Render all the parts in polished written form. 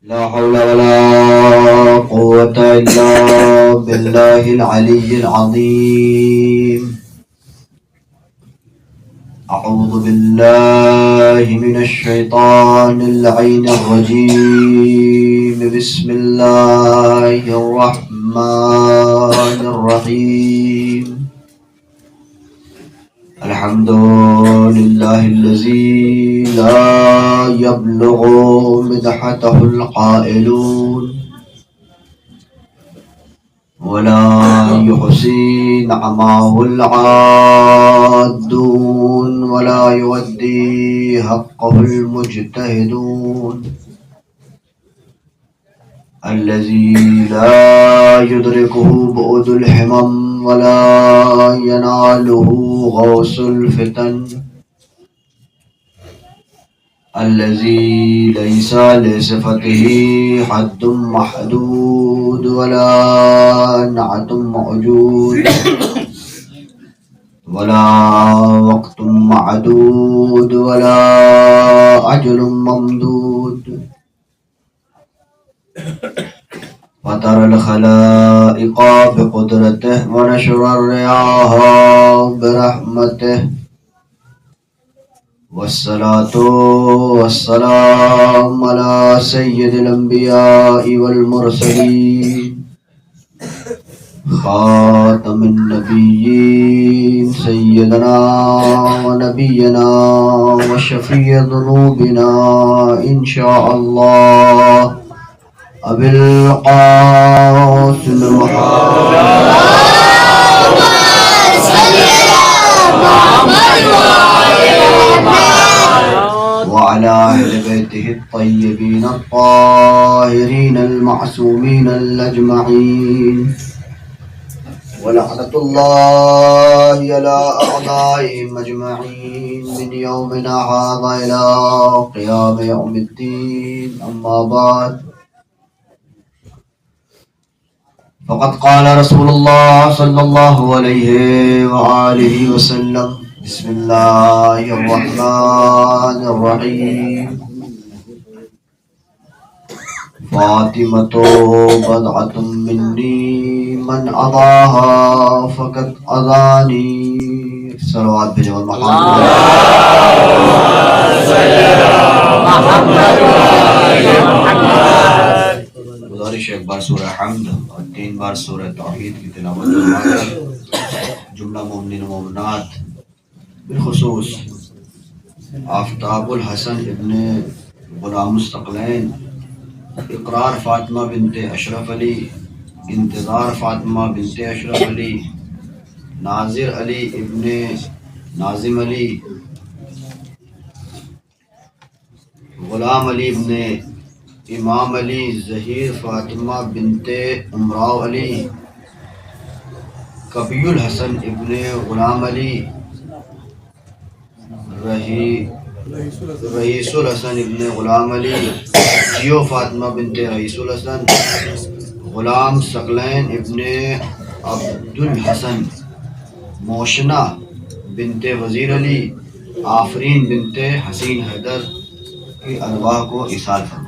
لا حول ولا قوة إلا بالله العلي العظيم. أعوذ بالله من الشيطان اللعين الرجيم. بسم الله الرحمن الرحيم. الحمد لله الذي لا يبلغ مدحته القائلون ولا يحصي نعماه العادون ولا يودي حقه المجتهدون. الذي لا يدركه بعد الحمم ولا يناله غوص الفتن. الذي ليس لصفته حد محدود ولا نعت موجود ولا وقت معدود ولا أجل ممدود. فطر الخلائق بقدرته ونشر الرياح برحمته. والصلاة والسلام على سيد الأنبياء والمرسلين خاتم النبيين سيدنا ونبينا وشفيع ذنوبنا إن شاء الله أبي القاسم محمد وعلى أهل بيته الطيبين الطاهرين المعصومين الأجمعين. ولعنة الله على أعدائهم أجمعين من يومنا هذا إلى قيام يوم الدين. أما بعد، فقد قال رسول الله صلى الله عليه وآله وسلم: بسم الله الرحمن الرحيم. فاطمة بضعة مني من أضاها فقد أضاني. صلوات بجو محمد. گزارش ایک بار سورہ حمد اور 3 بار سورہ توحید کی تلاوت فرمائیں. جملہ مومنین و مومنات، بالخصوص آفتاب الحسن ابن غلام الثقلین، اقرار فاطمہ بنت اشرف علی، انتظار فاطمہ بنت اشرف علی، ناظر علی ابن ناظم علی، غلام علی ابن امام علی، ظہیر فاطمہ بنت امراؤ علی، کبی الحسن ابن غلام علی، رئیس الحسن ابن غلام علی، جیو فاطمہ بنت رئیس الحسن، غلام ثقلین ابن عبد الحسن، موشنہ بنت وزیر علی، آفرین بنت حسین حیدر کی ارواح کو ایصال فرمائے.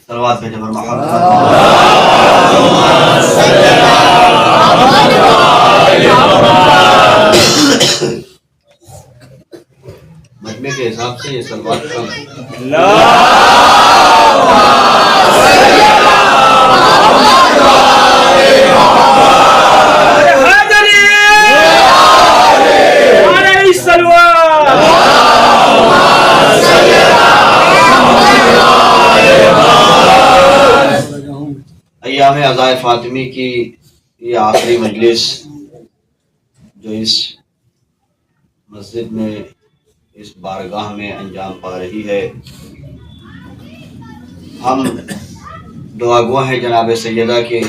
صلوات پہ جبر محمد. مجمع کے حساب سے یہ صلوات کم ہے. ایام عزائے فاطمی کی یہ آخری مجلس جو اس مسجد میں اس بارگاہ میں انجام پا رہی ہے، ہم دعا گو ہیں جناب سیدہ کے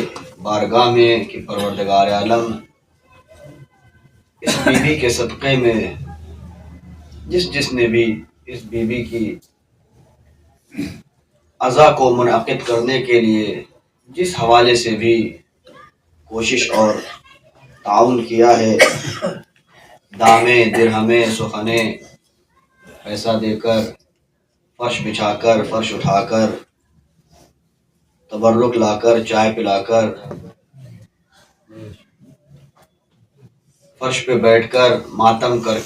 بارگاہ میں کہ پروردگار عالم اس بی بی کے صدقے میں جس نے بھی اس بی بی کی عزا کو منعقد کرنے کے لیے جس حوالے سے بھی کوشش اور تعاون کیا ہے، دامیں، درہمیں، سخنیں، پیسہ دے کر، فرش بچھا کر، فرش اٹھا کر، تبرک لا کر، چائے پلا کر، فرش پہ بیٹھ کر، ماتم کر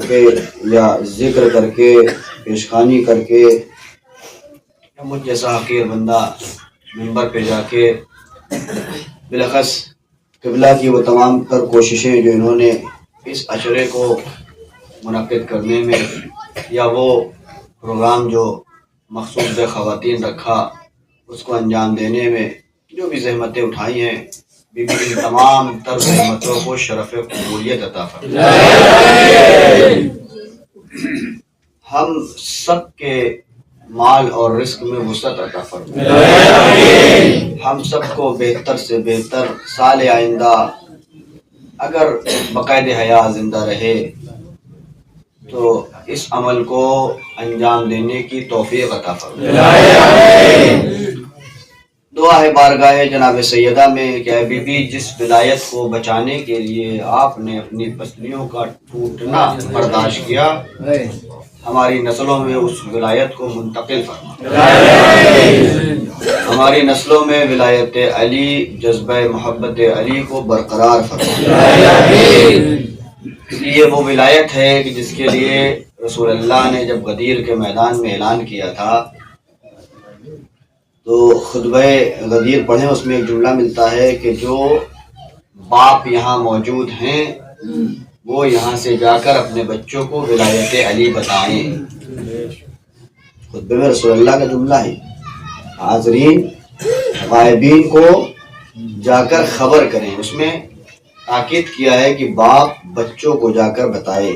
کے یا ذکر کر کے، پیشخانی کر کے، یا مجھ جیسا حقیر بندہ منبر پہ جا کے بالاخص قبلہ کی وہ تمام تر کوششیں جو انہوں نے اس عشرے کو منعقد کرنے میں، یا وہ پروگرام جو مخصوص خواتین رکھا اس کو انجام دینے میں جو بھی زحمتیں اٹھائی ہیں، بی بی کی تمام تر زحمتوں کو شرف قبولیت عطا فرمائے۔ ہم سب کے مال اور رزق میں وسعت عطا فرمائے۔ ہم سب کو بہتر سے بہتر سال آئندہ اگر بقید حیات زندہ رہے تو اس عمل کو انجام دینے کی توفیق عطا فرمائے۔ دعا ہے بارگاہ جناب سیدہ میں کہ اے بی بی، جس ولایت کو بچانے کے لیے آپ نے اپنی پسلیوں کا ٹوٹنا برداشت کیا، ہماری نسلوں میں اس ولایت کو منتقل فرما۔ ہماری نسلوں میں ولایت علی، جذبہ محبت علی کو برقرار فرما۔ اس لیے وہ ولایت ہے کہ جس کے لیے رسول اللہ نے جب غدیر کے میدان میں اعلان کیا تھا تو خطبہ غدیر پڑھیں، اس میں ایک جملہ ملتا ہے کہ جو باپ یہاں موجود ہیں وہ یہاں سے جا کر اپنے بچوں کو ولایت علی بتائیں۔ خطبے میں رسول اللہ کا جملہ ہے، حاضرین غائبین کو جا کر خبر کریں۔ اس میں تاکید کیا ہے کہ باپ بچوں کو جا کر بتائے،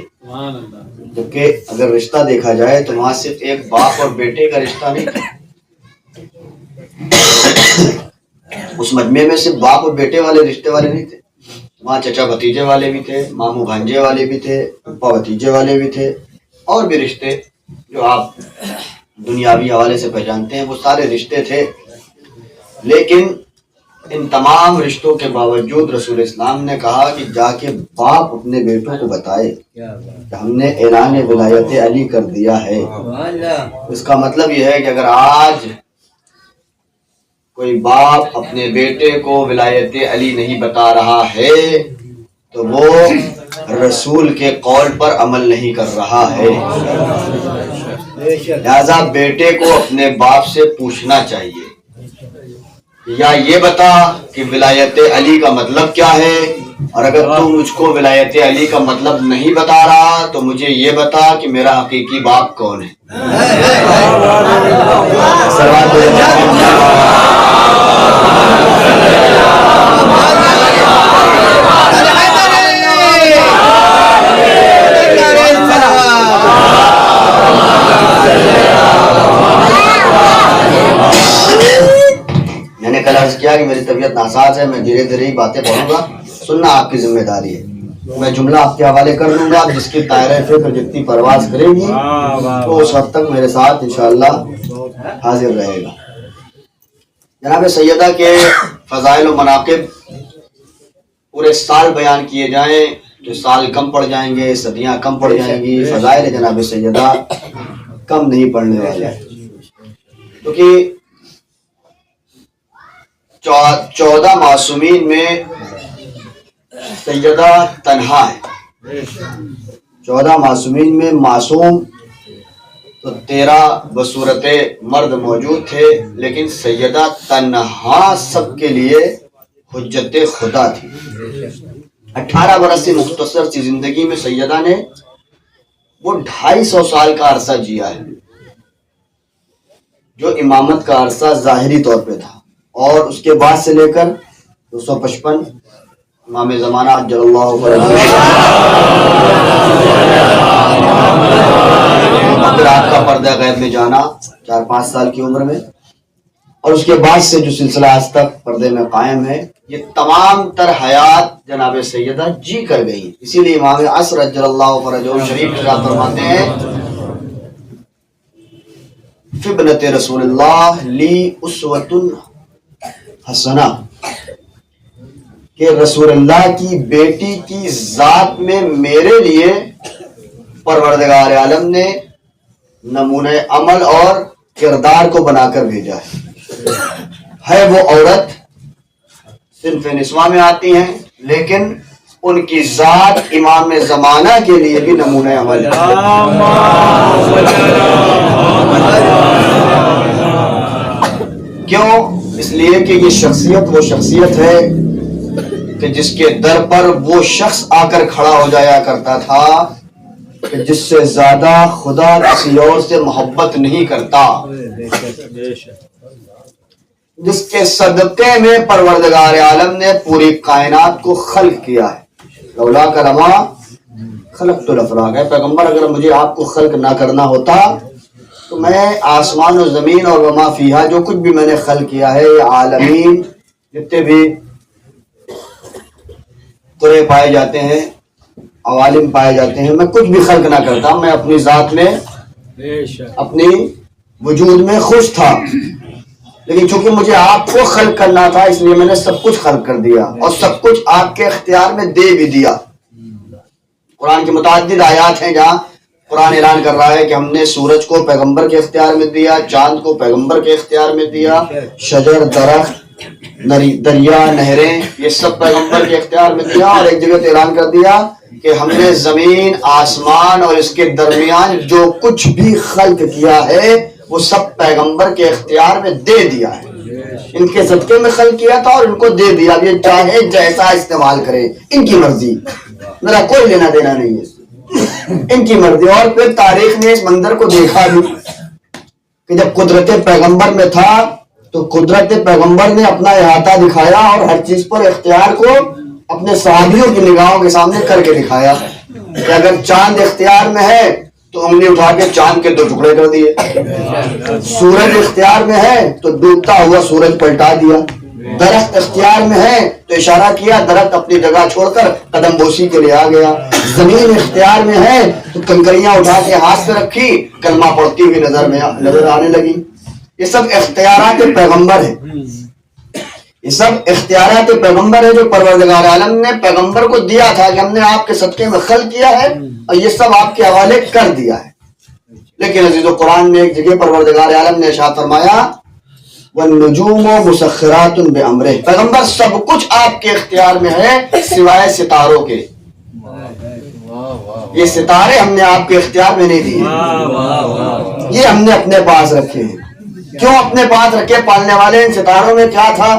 جبکہ اگر رشتہ دیکھا جائے تو وہاں صرف ایک باپ اور بیٹے کا رشتہ نہیں تھا، اس مجمع میں صرف باپ اور بیٹے والے رشتے والے نہیں تھے، وہاں چچا بھتیجے والے بھی تھے، ماموں بھانجے والے بھی تھے، پھپھا بھتیجے والے بھی تھے، اور بھی رشتے جو آپ دنیاوی حوالے سے پہچانتے ہیں وہ سارے رشتے تھے۔ لیکن ان تمام رشتوں کے باوجود رسول اسلام نے کہا کہ جا کے باپ اپنے بیٹوں کو بتائے کہ ہم نے اعلان ولایت علی کر دیا ہے۔ اس کا مطلب یہ ہے کہ اگر آج کوئی باپ اپنے بیٹے کو ولایت علی نہیں بتا رہا ہے تو وہ رسول کے قول پر عمل نہیں کر رہا ہے۔ لہذا بیٹے کو اپنے باپ سے پوچھنا چاہیے، یا یہ بتا کہ ولایت علی کا مطلب کیا ہے، اور اگر تو مجھ کو ولایت علی کا مطلب نہیں بتا رہا تو مجھے یہ بتا کہ میرا حقیقی باپ کون ہے۔ میں نے کل عرض کیا کہ میری طبیعت ناساز ہے، میں دھیرے دھیرے ہی باتیں پڑھوں گا، سننا آپ کی ذمہ داری ہے۔ میں جملہ آپ کے حوالے کر دوں گا، جس کی دائرہ فکر جتنی پرواز کرے گی تو اس وقت تک میرے ساتھ انشاءاللہ حاضر رہے گا۔ جناب سیدہ کے فضائل و مناقب پورے سال بیان کیے جائیں تو سال کم پڑ جائیں گے، صدیاں کم پڑ جائیں گی۔ فضائل جناب سیدہ کم نہیں پڑھنے والے، کیونکہ 14 معصومین میں سیدہ تنہا ہے۔ 14 معصومین میں معصوم تو 13 بصورت مرد موجود تھے، لیکن سیدہ تنہا سب کے لیے حجت خدا تھی۔ 18 برس سے مختصر سی زندگی میں سیدہ نے وہ 250 سال کا عرصہ جیا ہے جو امامت کا عرصہ ظاہری طور پہ تھا، اور اس کے بعد سے لے کر 255 امام زمانہ عجل اللہ پھر آپ کا پردہ غیب میں جانا 4-5 سال کی عمر میں، اور اس کے بعد سے جو سلسلہ آج تک پردے میں قائم ہے، یہ تمام تر حیات جناب سیدہ جی کر گئی. اسی لیے امام عصر عجل اللہ فرجہ شریف فرماتے ہیں فبنت رسول اللہ لی اسوۃ حسنہ، کہ رسول اللہ کی بیٹی کی ذات میں میرے لیے پروردگار عالم نے نمونہ عمل اور کردار کو بنا کر بھیجا ہے وہ عورت صنف نسواں میں آتی ہیں، لیکن ان کی ذات امام زمانہ کے لیے بھی نمونہ عمل ہے. کیوں؟ اس لیے کہ یہ شخصیت وہ شخصیت ہے کہ جس کے در پر وہ شخص آ کر کھڑا ہو جایا کرتا تھا کہ جس سے زیادہ خدا کسی اور سے محبت نہیں کرتا، جس کے صدقے میں پروردگار عالم نے پوری کائنات کو خلق کیا ہے. لولا کرما خلقت الافلاک ہے پیغمبر، اگر مجھے آپ کو خلق نہ کرنا ہوتا تو میں آسمان و زمین اور وما فیہا جو کچھ بھی میں نے خلق کیا ہے، یہ عالمین جتنے بھی قرے پائے جاتے ہیں، عوالم پائے جاتے ہیں، میں کچھ بھی خلق نہ کرتا. میں اپنی ذات میں اپنی وجود میں خوش تھا، لیکن چونکہ مجھے آپ کو خلق کرنا تھا اس لیے میں نے سب کچھ خلق کر دیا اور سب کچھ آپ کے اختیار میں دے بھی دیا. قرآن کی متعدد آیات ہیں جہاں قرآن اعلان کر رہا ہے کہ ہم نے سورج کو پیغمبر کے اختیار میں دیا، چاند کو پیغمبر کے اختیار میں دیا، شجر درخت دریا نہریں یہ سب پیغمبر کے اختیار میں دیا. اور ایک جگہ اعلان کر دیا کہ ہم نے زمین آسمان اور اس کے درمیان جو کچھ بھی خلق کیا ہے وہ سب پیغمبر کے اختیار میں دے دیا ہے. ان کے صدقے میں خلق کیا تھا اور ان کو دے دیا. یہ چاہے جیسا استعمال کرے، ان کی مرضی، میرا کوئی لینا دینا نہیں ہے، ان کی مرضی. اور پھر تاریخ نے اس منظر کو دیکھا بھی کہ جب قدرت پیغمبر میں تھا تو قدرت پیغمبر نے اپنا احاطہ دکھایا اور ہر چیز پر اختیار کو اپنے صحابیوں کی نگاہوں کے سامنے کر کے دکھایا کہ اگر چاند اختیار میں ہے تو انگلی اٹھا کے چاند کے 2 ٹکڑے کر دیے، سورج اختیار میں ہے تو ڈوبتا ہوا سورج پلٹا دیا، درخت اختیار میں ہے تو اشارہ کیا، درخت اپنی جگہ چھوڑ کر قدم بوسی کے لیے آ گیا، زمین اختیار میں ہے تو کنکریاں اٹھا کے ہاتھ پہ رکھی، کلمہ پڑھتی ہوئی نظر آنے لگی. یہ سب اختیارات پیغمبر ہیں، یہ سب اختیارات پیغمبر ہے جو پروردگار عالم نے پیغمبر کو دیا تھا کہ ہم نے آپ کے صدقے میں خلق کیا ہے اور یہ سب آپ کے حوالے کر دیا ہے. لیکن عزیز و قرآن میں ایک جگہ پروردگار عالم نے ارشاد فرمایا وَالنُّجُومُ مُسَخِّرَاتٌ بِأَمْرِهِ، پیغمبر سب کچھ آپ کے اختیار میں ہے سوائے ستاروں کے. یہ ستارے ہم نے آپ کے اختیار میں نہیں دیے، یہ ہم نے اپنے پاس رکھے ہیں. کیوں اپنے پاس رکھے؟ پالنے والے ان ستاروں میں کیا تھا؟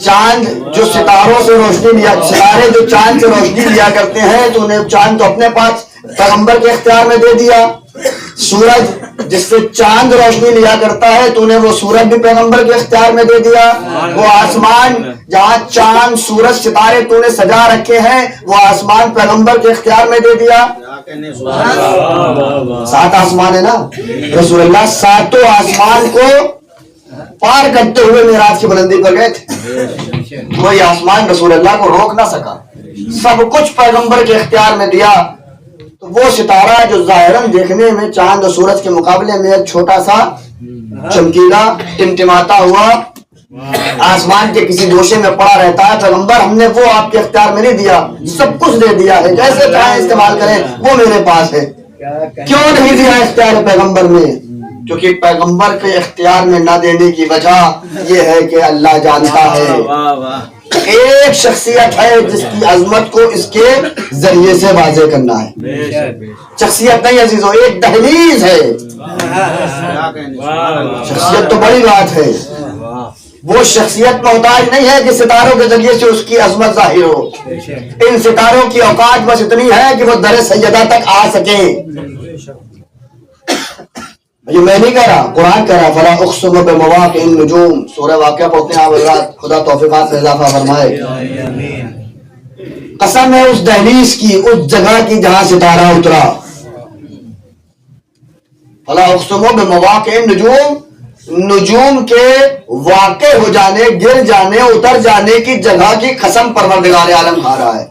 چاند جو ستاروں سے روشنی لیا، ستارے جو چاند سے روشنی لیا کرتے ہیں تو انہیں چاند تو اپنے پاس پیغمبر کے اختیار میں دے دیا. سورج جس سے چاند روشنی لیا کرتا ہے تو انہیں وہ سورج بھی پیغمبر کے اختیار میں دے دیا. وہ آسمان جہاں چاند سورج ستارے تو نے سجا رکھے ہیں وہ آسمان پیغمبر کے اختیار میں دے دیا. 7 آسمان ہے نا، رسول اللہ 7 آسمان کو پار کرتے ہوئے معراج کی بلندی پر گئے تھے، کوئی آسمان رسول اللہ کو روک نہ سکا، سب کچھ پیغمبر کے اختیار میں دیا. تو وہ ستارہ جو ظاہراً دیکھنے میں چاند اور سورج کے مقابلے میں ایک چھوٹا سا چمکیلا ٹمٹماتا ہوا آسمان کے کسی گوشے میں پڑا رہتا ہے، پیغمبر ہم نے وہ آپ کے اختیار میں نہیں دیا، سب کچھ دے دیا ہے، جیسے چاہیں استعمال کریں وہ میرے پاس ہے. کیوں نہیں دیا اختیار پیغمبر میں؟ کیونکہ پیغمبر کے اختیار میں نہ دینے کی وجہ یہ ہے کہ اللہ جانتا ہے ایک شخصیت ہے جس کی عظمت کو اس کے ذریعے سے واضح کرنا ہے. شخصیت نہیں عزیزو، ایک دہلیز ہے. شخصیت تو بڑی بات ہے، وہ شخصیت محتاج نہیں ہے کہ ستاروں کے ذریعے سے اس کی عظمت ظاہر ہو. ان ستاروں کی اوقات بس اتنی ہے کہ وہ در سیدہ تک آ سکیں. یہ میں نہیں کہہ رہا، قرآن کہہ رہا فلا اقسم بمواقع النجوم، سورہ واقعہ پڑھتے ہیں آپ حضرات، خدا توفیقات میں اضافہ فرمائے۔ قسم ہے اس دہلیز کی، اس جگہ کی جہاں ستارہ اترا۔ فلا اقسم بمواقع النجوم، نجوم کے واقع ہو جانے، گر جانے، اتر جانے کی جگہ کی قسم پروردگار عالم کھا رہا ہے۔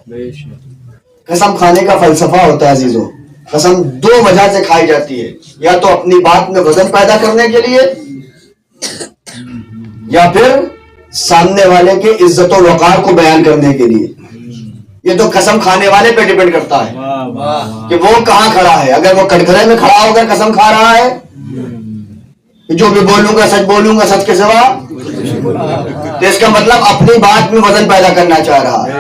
قسم کھانے کا فلسفہ ہوتا ہے عزیزو، قسم دو وجہ سے کھائی جاتی ہے، یا تو اپنی بات میں وزن پیدا کرنے کے لیے، یا پھر سامنے والے کے عزت و وقار کو بیان کرنے کے لیے۔ یہ تو قسم کھانے والے پہ ڈیپینڈ کرتا ہے کہ وہ کہاں کھڑا ہے۔ اگر وہ کٹگھرے میں کھڑا ہو کر قسم کھا رہا ہے، جو بھی بولوں گا سچ کے سوا، تو اس کا مطلب اپنی بات میں وزن پیدا کرنا چاہ رہا ہے۔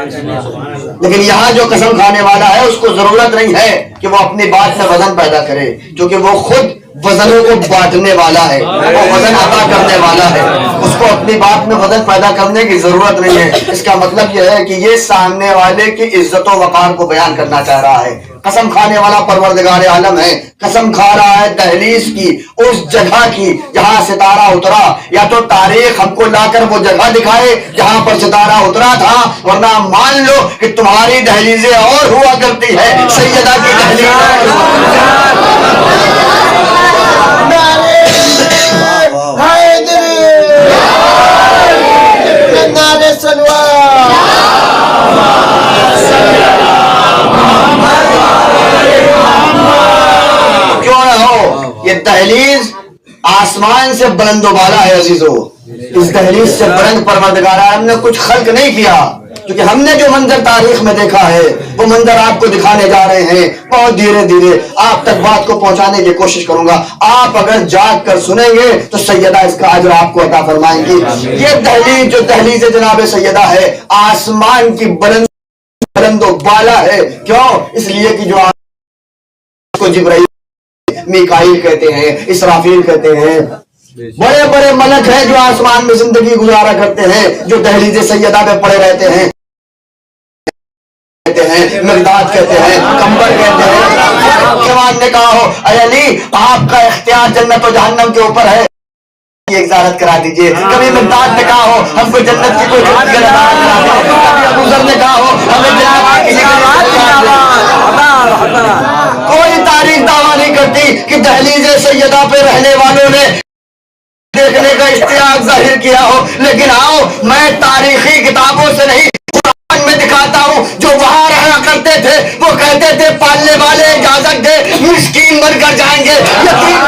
لیکن یہاں جو قسم کھانے والا ہے اس کو ضرورت نہیں ہے کہ وہ اپنی بات میں وزن پیدا کرے، کیونکہ وہ خود وزنوں کو بانٹنے والا ہے، وہ وزن عطا کرنے والا ہے، اس کو اپنی بات میں وزن پیدا کرنے کی ضرورت نہیں ہے۔ اس کا مطلب یہ ہے کہ یہ سامنے والے کی عزت و وقار کو بیان کرنا چاہ رہا ہے۔ قسم کھانے والا پروردگار عالم ہے، قسم کھا رہا ہے دہلیز کی، اس جگہ کی جہاں ستارہ اترا۔ یا تو تاریخ ہم کو لا کر وہ جگہ دکھائے جہاں پر ستارہ اترا تھا، ورنہ مان لو کہ تمہاری دہلیزیں اور ہوا کرتی ہے، سیدہ کی دہلیز کیوں نہ ہو۔ یہ دہلیز آسمان سے بلند و بالا ہے عزیزو، اس دہلیز سے بلند پروردگار عالم نے کچھ خلق نہیں کیا، کیونکہ ہم نے جو منظر تاریخ میں دیکھا ہے وہ منظر آپ کو دکھانے جا رہے ہیں۔ بہت دھیرے دھیرے آپ تک بات کو پہنچانے کی کوشش کروں گا، آپ اگر جاگ کر سنیں گے تو سیدہ اس کا اجر آپ کو عطا فرمائیں گی۔ یہ دہلیز جو دہلیز جناب سیدہ ہے، آسمان کی بلند و بالا ہے۔ کیوں؟ اس لیے کہ جو کو جبرائیل، میکائیل کہتے ہیں، اسرافیل کہتے ہیں، بڑے بڑے ملک ہیں جو آسمان میں زندگی گزارا کرتے ہیں، جو دہلیز سیدہ میں پڑے رہتے ہیں، مقداد کہتے ہیں، کمبر کہتے ہیں۔ جوان نے کہا ہو اے علی آپ کا اختیار جنت و جہنم کے اوپر ہے، ایک زیارت کرا دیجئے۔ کبھی مقداد نے کہا ہو ہم کو جنت کی کوئی کبھی ابو ذر نے کہا ہو ہمیں جنت کی کوئی تاریخ دعویٰ نہیں کرتی کہ دہلیز سیدہ پہ رہنے والوں نے دیکھنے کا اشتیاق ظاہر کیا ہو، لیکن آؤ میں تاریخی کتابوں سے نہیں قرآن میں دکھاتا ہوں۔ جو وہاں رہا کرتے تھے وہ کہتے تھے پالنے والے اجازت دے، مسکین بن کر جائیں گے، یتیم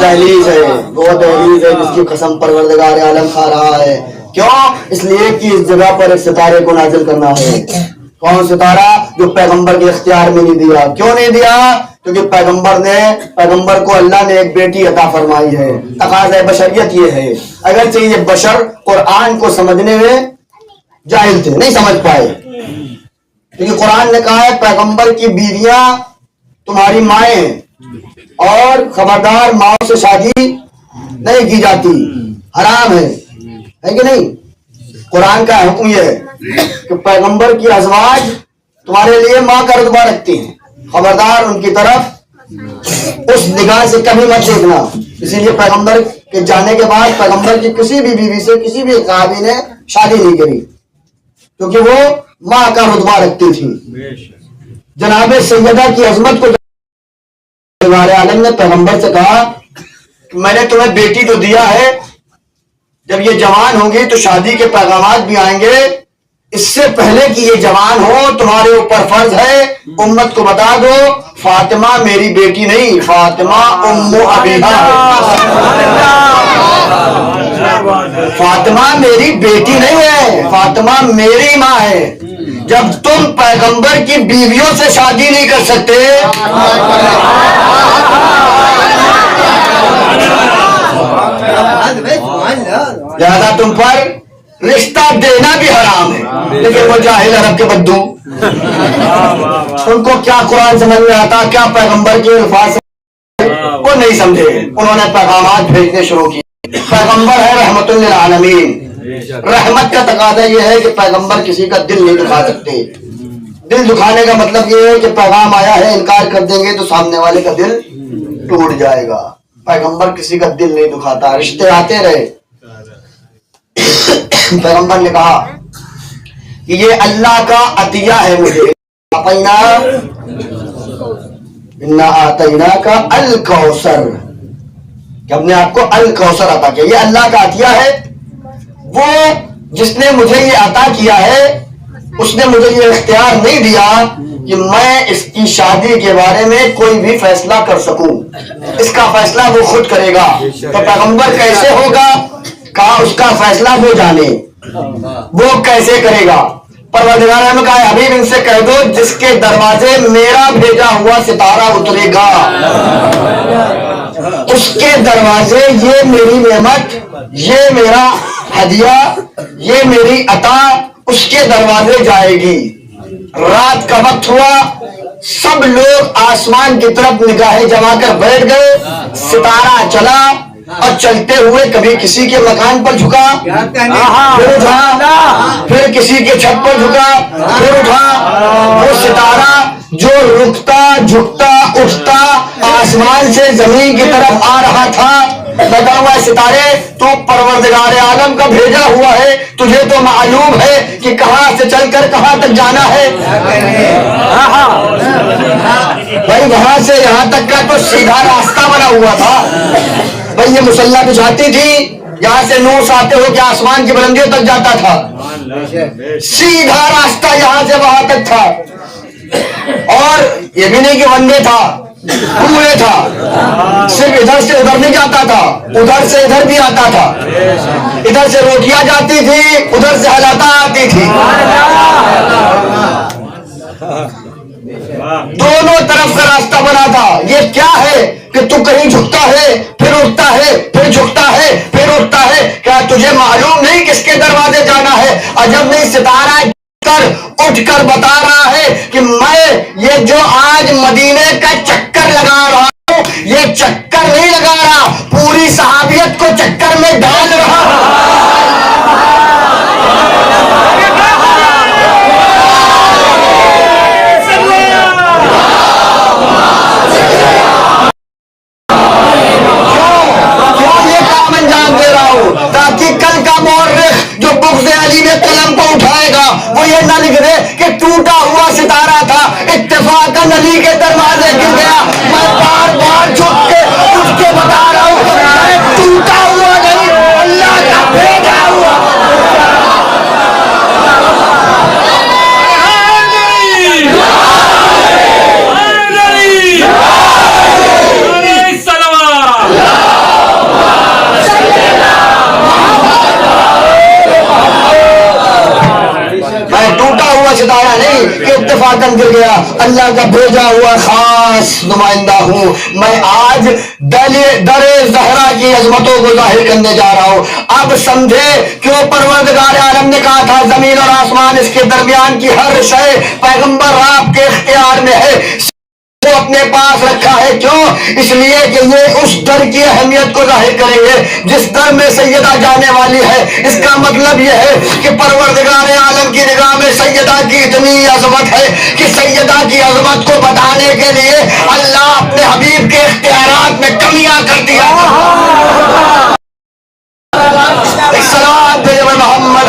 دہلیز ہے، وہ دہلیز ہے جس کی قسم پروردگار عالم کھا رہا ہے۔ کیوں؟ اس لیے کہ اس جگہ پر ایک ستارے کو نازل کرنا ہے۔ کون ستارہ؟ جو پیغمبر کے اختیار میں نہیں دیا۔ کیوں نہیں دیا؟ کیونکہ پیغمبر کو اللہ نے ایک بیٹی عطا فرمائی ہے۔ تقاضۂ بشریت یہ ہے، اگرچہ یہ بشر قرآن کو سمجھنے میں جاہل تھے، نہیں سمجھ پائے، کیونکہ قرآن نے کہا ہے پیغمبر کی بیویاں تمہاری مائیں ہیں، اور خبردار ماؤں سے شادی نہیں کی جاتی، حرام ہے کہ نہیں؟ قرآن کا حکم یہ ہے کہ پیغمبر کی ازواج تمہارے لیے ماں کا رتبہ رکھتی ہیں، خبردار ان کی طرف اس نگاہ سے کبھی مت دیکھنا۔ اسی لیے پیغمبر کے جانے کے بعد پیغمبر کی کسی بھی بیوی سے کسی بھی صحابی نے شادی نہیں کری، کیونکہ وہ ماں کا رتبہ رکھتی تھی۔ جناب سیدہ کی عظمت کو ہمارے عالم نے پیغمبر سے کہا کہ میں نے تمہیں بیٹی تو دیا ہے، جب یہ جوان ہوں گی تو شادی کے پیغامات بھی آئیں گے، اس سے پہلے کہ یہ جوان ہو تمہارے اوپر فرض ہے امت کو بتا دو فاطمہ میری بیٹی نہیں، فاطمہ ام ابیہا ہے، فاطمہ میری بیٹی نہیں ہے، فاطمہ میری ماں ہے۔ جب تم پیغمبر کی بیویوں سے شادی نہیں کر سکتے لہذا تم پر رشتہ دینا بھی حرام ہے۔ لیکن وہ جاہل عرب کے بدو، ان کو کیا قرآن سمجھ میں آتا، کیا پیغمبر کے الفاظ وہ نہیں سمجھے، انہوں نے پیغامات بھیجنے شروع کیے۔ پیغمبر ہے رحمت للعالمین، رحمت کا تقاضا یہ ہے کہ پیغمبر کسی کا دل نہیں دکھا سکتے۔ دل دکھانے کا مطلب یہ ہے کہ پیغام آیا ہے انکار کر دیں گے تو سامنے والے کا دل ٹوٹ جائے گا۔ پیغمبر کسی کا دل نہیں دکھاتا، رشتے آتے رہے۔ پیغمبر نے کہا کہ یہ اللہ کا عطیہ ہے مجھے، انا آتینا کا الکوثر، کہ ہم نے آپ کو الکوثر عطا کیا، یہ اللہ کا عطیہ ہے۔ وہ جس نے مجھے یہ عطا کیا ہے اس نے مجھے یہ اختیار نہیں دیا کہ میں اس کی شادی کے بارے میں کوئی بھی فیصلہ کر سکوں، اس کا فیصلہ وہ خود کرے گا۔ تو پیغمبر کیسے ہوگا؟ کہا اس کا فیصلہ وہ جانے، وہ کیسے کرے گا۔ پروردگار نے کہا حبیب ان سے کہہ دو جس کے دروازے میرا بھیجا ہوا ستارہ اترے گا اس کے دروازے یہ میری نعمت، یہ میرا ہدیہ، یہ میری عطا اس کے دروازے جائے گی۔ رات کا وقت ہوا، سب لوگ آسمان کی طرف نگاہیں جما کر بیٹھ گئے۔ ستارہ چلا اور چلتے ہوئے کبھی کسی کے مکان پر جھکا، پھر اٹھا، پھر کسی کے چھت پر جھکا، پھر اٹھا۔ وہ ستارہ جو رکتا جھکتا اٹھتا آسمان سے زمین کی طرف آ رہا تھا، لگا ہوا ستارے تو پروردگار عالم کا بھیجا ہوا ہے، تجھے تو معلوم ہے کہ کہاں سے چل کر کہاں تک جانا ہے۔ بھائی وہاں سے یہاں تک کا تو سیدھا راستہ بنا ہوا تھا۔ بھائی یہ مسلح بچھاتی تھی، یہاں سے نور سے آتے ہو کہ آسمان کی بلندیوں تک جاتا تھا، سیدھا راستہ یہاں سے وہاں تک تھا۔ اور یہ بھی نہیں کہ ون وے تھا، ٹو وے تھا، صرف ادھر سے ادھر نہیں جاتا تھا، ادھر سے ادھر بھی آتا تھا۔ ادھر سے روٹیاں جاتی تھی، ادھر سے حلاتا آتی تھی، دونوں طرف کا راستہ بنا تھا۔ یہ کیا ہے کہ تو کہیں جھکتا ہے پھر اٹھتا ہے، پھر جھکتا ہے پھر اٹھتا ہے، کیا تجھے معلوم نہیں کس کے دروازے جانا ہے؟ عجب نہیں ستارہ اٹھ کر بتا رہا ہے کہ میں یہ جو آج مدینے کا چکر لگا رہا ہوں یہ چکر نہیں لگا رہا، پوری صحابیت کو چکر میں ڈال رہا کیوں یہ کام انجام دے رہا ہوں؟ تاکہ کل کا مورخ جو بغض علی میں قلم کو اٹھائے گا وہ یہ نہ لکھ دے کہ ٹوٹا ہوا ستارہ تھا، اتفاقاً علی کے دروازے گر گیا۔ میں بار بار جھک کے اٹھ کے بتا رہا ہوں ٹوٹا ہوا نہیں، اللہ کا بھیجا ہوا۔ ستارہ نہیں کہ اتفاقاً گر گیا، اللہ کا بھیجا ہوا خاص نمائندہ ہوں۔ میں آج در زہرا کی عظمتوں کو ظاہر کرنے جا رہا ہوں۔ اب سمجھے کیوں پروردگار عالم نے کہا تھا زمین اور آسمان اس کے درمیان کی ہر شے پیغمبر آپ کے اختیار میں ہے، اپنے پاس رکھا ہے۔ کیوں؟ اس لیے کہ یہ اس در کی اہمیت کو ظاہر کریں گے جس در میں سیدہ جانے والی ہے۔ اس کا مطلب یہ ہے کہ پروردگار عالم کی نگاہ میں سیدہ کی اتنی عظمت ہے کہ سیدہ کی عظمت کو بتانے کے لیے اللہ اپنے حبیب کے اختیارات میں کمیاں کر دیا۔ السلام علیکم محمد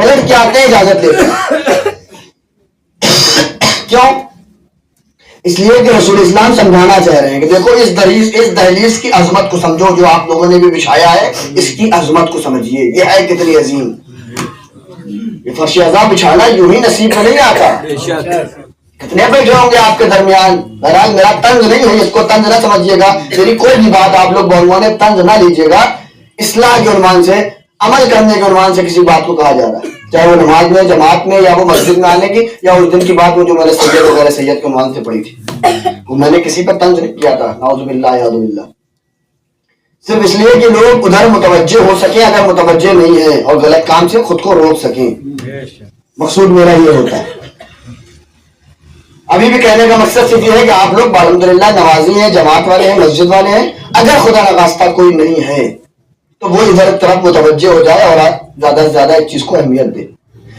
پلٹ کے آتے ہیں اجازت لیتے ہیں. کیوں؟ اس لیے کہ رسول اسلام سمجھانا چاہ رہے ہیں کہ دیکھو اس دہلیز کی عظمت کو سمجھو جو آپ لوگوں نے بھی بچھایا ہے, اس کی عظمت کو سمجھیے, یہ ہے کتنی عظیم. یہ فرش عذاب بچھانا یوں ہی نصیب میں نہیں آتا. کتنے بیٹھے ہوں گے آپ کے درمیان. بہرحال میرا طنز نہیں ہے, اس کو طنز نہ سمجھیے گا, میری کوئی بھی بات آپ لوگ بہنوں نے طنز نہ لیجیے گا. اصلاح کے عنوان سے, عمل کرنے کے عنوان سے کسی بات کو کہا جا رہا ہے, چاہے وہ نماز میں, جماعت میں, یا وہ مسجد میں آنے کی, یا اس دن کی بات وہ جو میں نے سید وغیرہ سید کے عنوان سے پڑھی تھی. میں نے کسی پر طنز نہیں کیا تھا, نعوذ باللہ یعوذ باللہ, صرف اس لیے کہ لوگ ادھر متوجہ ہو سکیں اگر متوجہ نہیں ہیں, اور غلط کام سے خود کو روک سکیں. مقصود میرا یہ ہوتا ہے. ابھی بھی کہنے کا مقصد صرف یہ ہے کہ آپ لوگ الحمدللہ نمازی ہیں, جماعت والے ہیں, مسجد والے ہیں. اگر خدا نخواستہ کوئی نہیں ہے تو وہ ادھر طرف متوجہ ہو جائے اور زیادہ سے زیادہ ایک چیز کو اہمیت دے.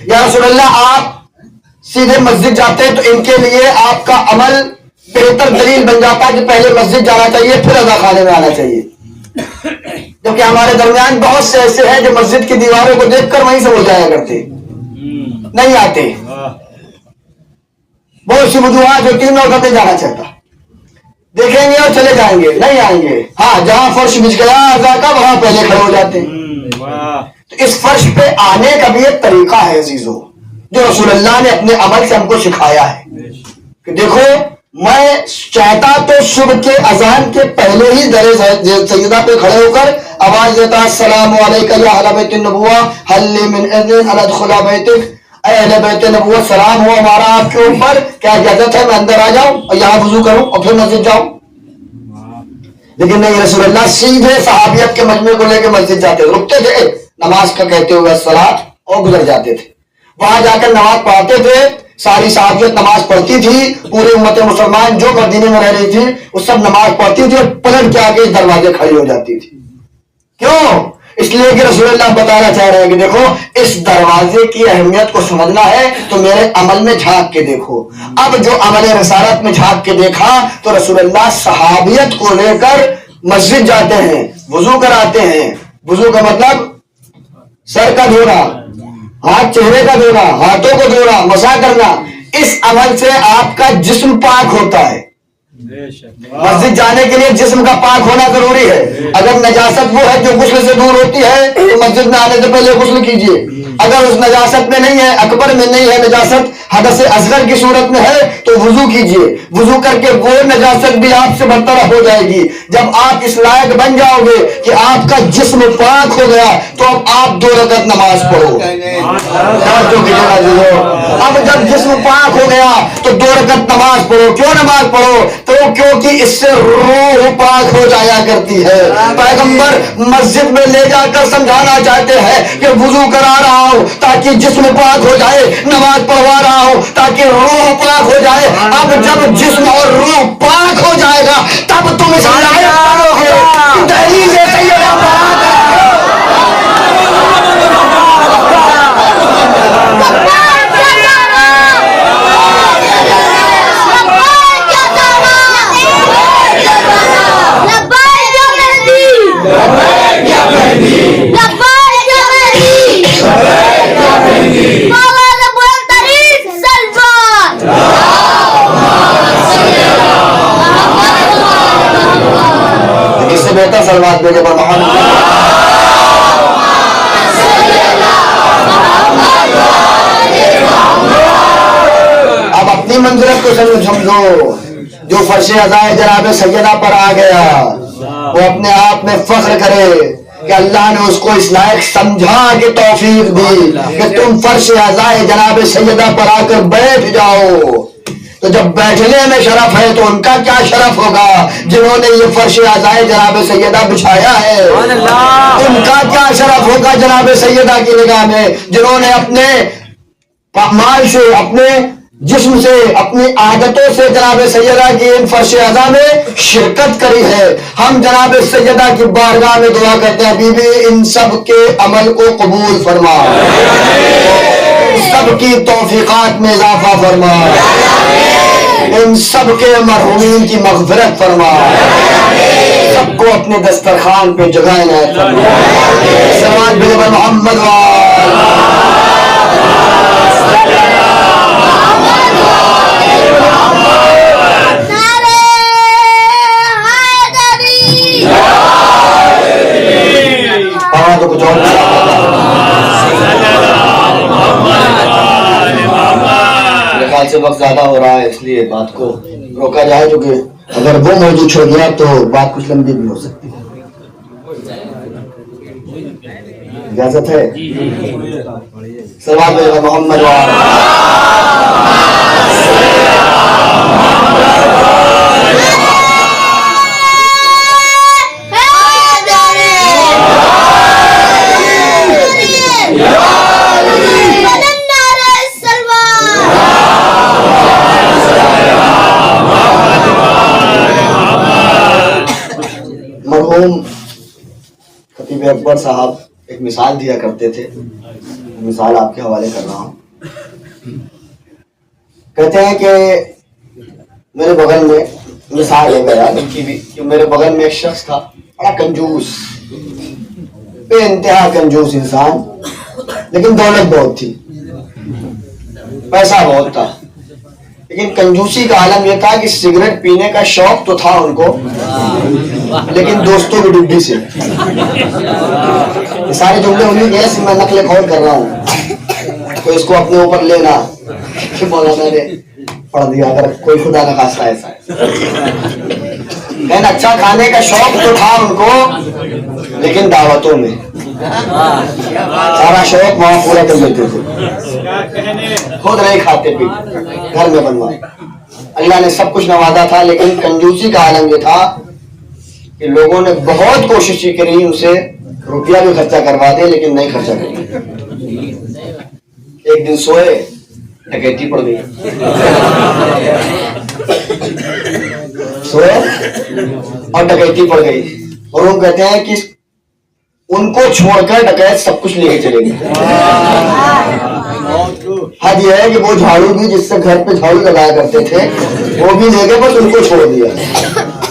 یا رسول اللہ آپ سیدھے مسجد جاتے ہیں تو ان کے لیے آپ کا عمل بہتر دلیل بن جاتا ہے کہ پہلے مسجد جانا چاہیے پھر اذا خانے میں آنا چاہیے. جبکہ ہمارے درمیان بہت سے ایسے ہیں جو مسجد کی دیواروں کو دیکھ کر وہیں سے ہو جایا کرتے, نہیں آتے. بہت سی وجوہات جو 3 رکعتیں جانا چاہتا, دیکھیں گے اور چلے جائیں گے, نہیں آئیں گے. ہاں جہاں فرش بچ گیا اذا کا وہاں پہلے کھڑے ہو جاتے ہیں. تو اس فرش پہ آنے کا بھی ایک طریقہ ہے عزیزو, جو رسول اللہ نے اپنے عمل سے ہم کو سکھایا ہے کہ دیکھو میں چاہتا تو صبح کے اذان کے پہلے ہی در سیدہ پہ کھڑے ہو کر آواز دیتا السلام علیکم یا اہل بیت النبوہ حل من اذن ادخل بیتک, اے اہل بیت نبوت سلام ہو ہمارا آپ کے اوپر, کیا اجازت ہے میں اندر آ جاؤں اور یہاں وضو کروں اور پھر مسجد جاؤں؟ لیکن نہیں, رسول اللہ سیدھے صحابیت کے مجمع کو لے کے مسجد جاتے, رکتے تھے نماز کا کہتے ہوئے الصلاۃ اور گزر جاتے تھے. وہاں جا کر نماز پڑھتے تھے, ساری صحابیت نماز پڑھتی تھی, پوری امت مسلمان جو مدینے میں رہ رہی تھی وہ سب نماز پڑھتی تھی, اور پلٹ کے آگے اس دروازے کھڑی ہو جاتی تھی. کیوں؟ اس لیے کہ رسول اللہ بتانا چاہ رہے ہیں کہ دیکھو اس دروازے کی اہمیت کو سمجھنا ہے تو میرے عمل میں جھانک کے دیکھو. اب جو عمل رسالت میں جھانک کے دیکھا تو رسول اللہ صحابیت کو لے کر مسجد جاتے ہیں, وضو کراتے ہیں. وضو کا مطلب سر کا دھونا, ہاتھ چہرے کا دھونا, ہاتھوں کو دھونا, مسح کرنا. اس عمل سے آپ کا جسم پاک ہوتا ہے. مسجد جانے کے لیے جسم کا پاک ہونا ضروری ہے. اگر نجاست وہ ہے جو غسل سے دور ہوتی ہے تو مسجد میں آنے سے پہلے غسل کیجیے. اگر اس نجاست میں نہیں ہے, اکبر میں نہیں ہے نجاست, حدث اصغر کی صورت میں ہے تو وضو کیجیے. وضو کر کے وہ نجاست بھی آپ سے برطرف ہو جائے گی. جب آپ اس لائق بن جاؤ گے کہ آپ کا جسم پاک ہو گیا تو اب آپ 2 رکعت نماز پڑھو. اب جب جسم پاک ہو گیا تو 2 رکعت نماز پڑھو. کیوں نماز پڑھو؟ تو کیونکہ اس سے روح پاک ہو جایا کرتی ہے. پیغمبر مسجد میں لے جا کر سمجھانا چاہتے ہیں کہ وضو کرا رہا ہوں تاکہ جسم پاک ہو جائے, نماز پڑھوا رہا ہوں تاکہ روح پاک ہو جائے. اب جب جسم اور روح پاک ہو جائے گا تب تم اس لائق بنو گے. دہلیز سیدہ پاک ہے. اس سے بہتر سلوات میرے پر محمد. اب اپنی منزلت کو سمجھو. جو فرش عزائے جناب سیدہ پر آ گیا وہ اپنے آپ میں فخر کرے کہ اللہ نے اس کو اس لائق سمجھا کہ توفیق دی کہ تم فرش عزائے جناب سیدہ پر آ کر بیٹھ جاؤ. تو جب بیٹھنے میں شرف ہے تو ان کا کیا شرف ہوگا جنہوں نے یہ فرش عزائے جناب سیدہ بچھایا ہے. ان کا کیا شرف ہوگا جناب سیدہ کی نگاہ میں جنہوں نے اپنے مال سے, اپنے جسم سے, اپنی عادتوں سے جناب سیدہ کی ان فرش عزا میں شرکت کری ہے. ہم جناب سیدہ کی بارگاہ میں دعا کرتے ہیں بی بی ان سب کے عمل کو قبول فرما, سب کی توفیقات میں اضافہ فرما, ان سب کے مرحومین کی مغفرت فرما, سب کو اپنے دسترخوان پہ جگہ عنایت فرما. سلام محمد لیے بات کو روکا جائے, جو کہ اگر وہ موضوع چھوڑ گیا تو بات کچھ لمبی بھی ہو سکتی ہے. اجازت ہے؟ صلوات علی محمد مرحوم خطیب اکبر صاحب ایک مثال دیا کرتے تھے, مثال آپ کے حوالے کر رہا ہوں. کہتے ہیں کہ میرے بغل میں, مثال ہے میرا ان کی بھی, کہ میرے بغل میں ایک شخص تھا بڑا کنجوس, بے انتہا کنجوس انسان, لیکن دولت بہت تھی, پیسہ بہت تھا. لیکن کنجوسی کا عالم یہ تھا کہ سگریٹ پینے کا شوق تو تھا ان کو, لیکن دوستوں کی ڈبی سے. یہ سارے جملے انہیں کے ایسے میں نقل قول کر رہا ہوں, تو اس کو اپنے اوپر لینا کہ مولانا نے پڑھ دیا اگر کوئی خدا نہ خواستہ ایسا ہے. لیکن اچھا کھانے کا شوق تو تھا ان کو, لیکن دعوتوں میں سارا شوق وہاں پورا کر لیتے تھے, خود نہیں کھاتے پیتے, گھر میں بنوا. اللہ نے سب کچھ نوازا تھا, لیکن کنجوسی کا عالم یہ تھا کہ لوگوں نے بہت کوشش کری ان سے روپیہ بھی خرچہ کروا دے, لیکن نہیں خرچہ کریں. ایک دن سوئے, ڈکیتی پڑ گئی. سوئے اور ڈکیتی پڑ گئی, اور وہ کہتے ہیں کہ ان کو چھوڑ کر ڈکیت سب کچھ لے کے چلے گئے. حد یہ ہے کہ وہ جھاڑو بھی جس سے گھر پہ جھاڑو لگایا کرتے تھے وہ بھی لے گئے, بس ان کو چھوڑ دیا.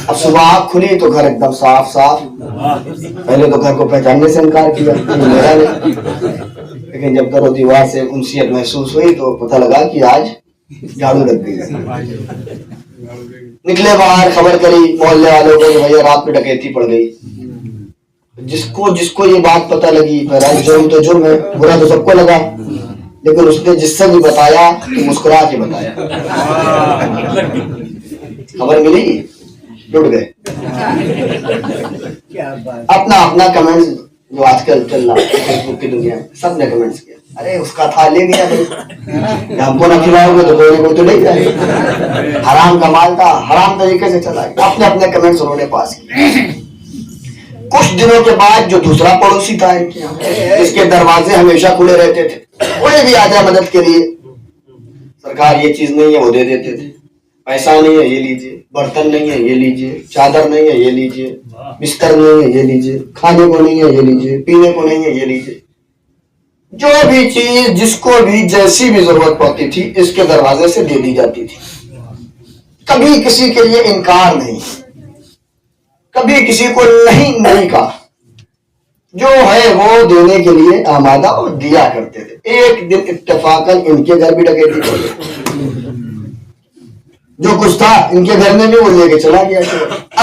اب صبح آنکھ کھلی تو گھر ایک دم صاف صاف. پہلے تو گھر کو پہچاننے سے انکار کیا, میرا نہیں, لیکن جب در و دیوار سے انسیت محسوس ہوئی تو پتہ لگا کہ آج جھاڑو لگ گئی. نکلے باہر, خبر کری محلے والوں کو کہ بھیا رات میں ڈکیتی پڑ گئی. جس کو یہ بات پتہ لگی, جرم تو جرم ہے, برا تو سب کو لگا, لیکن اس نے جس سے بھی بتایا تو مسکرا کے بتایا. خبر ملی, ٹوٹ گئے. اپنا اپنا کمنٹس جو آج کل چل رہا ہے فیس بک کی دنیا میں, سب نے کمنٹس کیا, ارے اس کا تھا لے گیا, ہم کو نہ کھلاؤ گے تو کوئی نہ کوئی تو لے جائے. حرام کا مال تھا, حرام طریقے سے چلا گیا. اپنے اپنے کمنٹس انہوں نے پاس کیے. کچھ دنوں کے بعد جو دوسرا پڑوسی تھا ان کے, اس کے دروازے ہمیشہ کھلے رہتے تھے, کوئی بھی آ جائے مدد کے لیے, سرکار یہ چیز نہیں ہے وہ دے دیتے تھے. پیسہ نہیں ہے یہ لیجیے, برتن نہیں ہے یہ لیجیے, چادر نہیں ہے یہ لیجیے, بستر نہیں ہے یہ لیجیے, کھانے کو نہیں ہے یہ لیجیے, پینے کو نہیں ہے یہ لیجیے. جو بھی چیز جس کو بھی جیسی بھی ضرورت پڑتی تھی اس کے دروازے سے دے دی جاتی تھی. کبھی کسی کے لیے انکار نہیں, کبھی کسی کو نہیں کہا. جو ہے وہ دینے کے لیے آمادہ اور دیا کرتے تھے. ایک دن اتفاقاً ان کے گھر بھی ڈکیتی پڑ گئی. جو کچھ تھا ان کے گھر میں بھی وہ لے کے چلا گیا.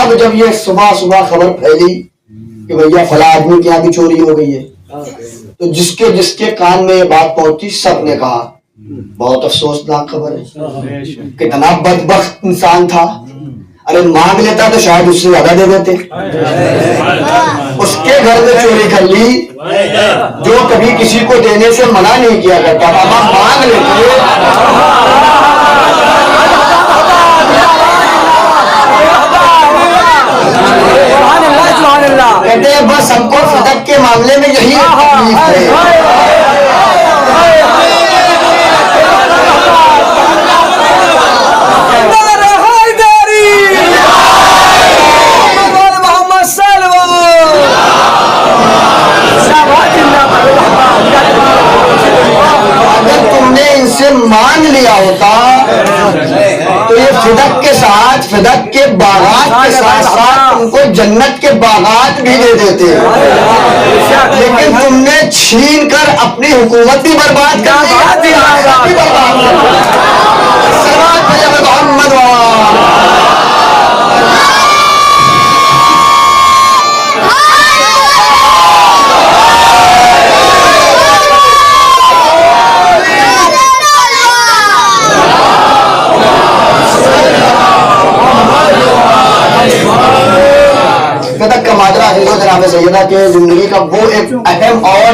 اب جب یہ صبح صبح خبر پھیلی کہ بھیا فلاں آدمی کے یہاں بھی چوری ہو گئی ہے, تو جس کے کان میں یہ بات پہنچی سب نے کہا بہت افسوسناک خبر ہے, کتنا بدبخت انسان تھا, ارے مانگ لیتا تو شاید اس سے زیادہ دے دیتے. اس کے گھر میں چوری کر لی, جو کبھی کسی کو دینے سے منع نہیں کیا کرتا تھا, مانگ لیتے. کہتے ہیں بس ہم کو صدق کے معاملے میں یہی تکلیف ہے. اگر تم نے ان سے مانگ لیا ہوتا تو یہ فدق کے ساتھ, فدق کے باغات کے ساتھ ساتھ تم کو جنت کے باغات بھی دے دیتے, لیکن تم نے چھین کر اپنی حکومت بھی برباد کر دی. جناب سیدہ کے زندگی کا وہ ایک اہم اور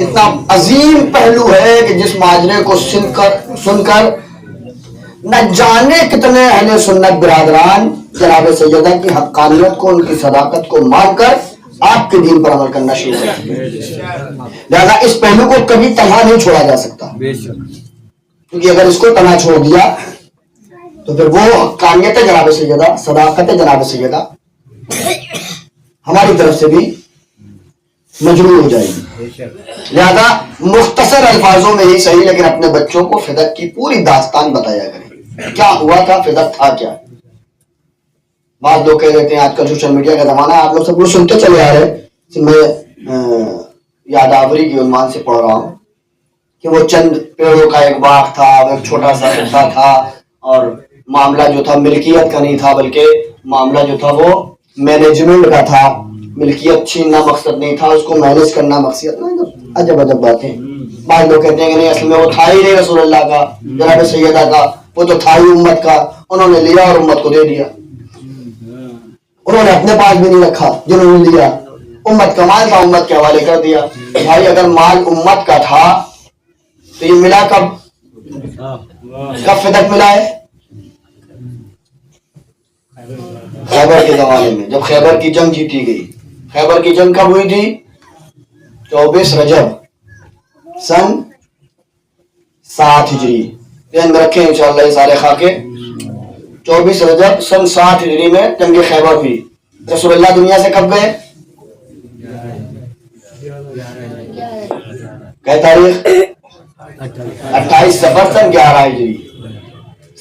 اتنا عظیم پہلو ہے کہ جس ماجرے کو سن کر نہ جانے کتنے اہل سنت برادران جناب سیدہ کی حقانیت کو، ان کی صداقت کو مان کر آپ کے دین پر عمل کرنا شروع کر دیا۔ لہذا اس پہلو کو کبھی تنہا نہیں چھوڑا جا سکتا، کیونکہ اگر اس کو تنہا چھوڑ دیا تو پھر وہ حقانیت جناب سیدہ، صداقت جناب سیدہ ہماری طرف سے بھی مجروح ہو جائے گی۔ لہذا مختصر الفاظوں میں ہی صحیح لیکن اپنے بچوں کو فدق کی پوری داستان بتایا کریں، کیا ہوا تھا، فدق تھا کیا۔ بعض لوگ کہہ دیتے ہیں آج کل سوشل میڈیا کا زمانہ ہے، آپ لوگ سب لوگ سنتے چلے آ رہے، میں یاداوری کی عنوان سے پڑھ رہا ہوں کہ وہ چند پیڑوں کا ایک باغ تھا، وہ ایک چھوٹا سا خطہ تھا، اور معاملہ جو تھا ملکیت کا نہیں تھا بلکہ معاملہ جو تھا وہ مینجمنٹ کا تھا، ملکیت چھیننا مقصد نہیں تھا، اس کو مینج کرنا مقصد نہیں۔ عجب عجب باتیں۔ بعض لوگ کہتے ہیں کہ نہیں، اصل میں وہ تھا ہی نہیں رسول اللہ کا، جناب سیدہ کا، وہ تو تھا ہی امت کا، انہوں نے لیا اور امت کو دے دیا، انہوں نے اپنے پاس بھی نہیں رکھا، جنہوں نے لیا امت کا مال تھا، امت کے حوالے کر دیا۔ بھائی اگر مال امت کا تھا تو یہ ملا کب فدق ملا ہے؟ خیبر کے زمانے میں، جب خیبر کی جنگ جیتی گئی۔ خیبر کی جنگ کب ہوئی تھی؟ 24 رجب سن 7 ہجری، ذہن میں رکھیں انشاءاللہ یہ سارے خاکے۔ 24 رجب سن 7 ہجری میں جنگ خیبر ہوئی۔ رسول اللہ دنیا سے کب گئے؟ کیا تاریخ؟ 28 صفر سن 11 ہجری۔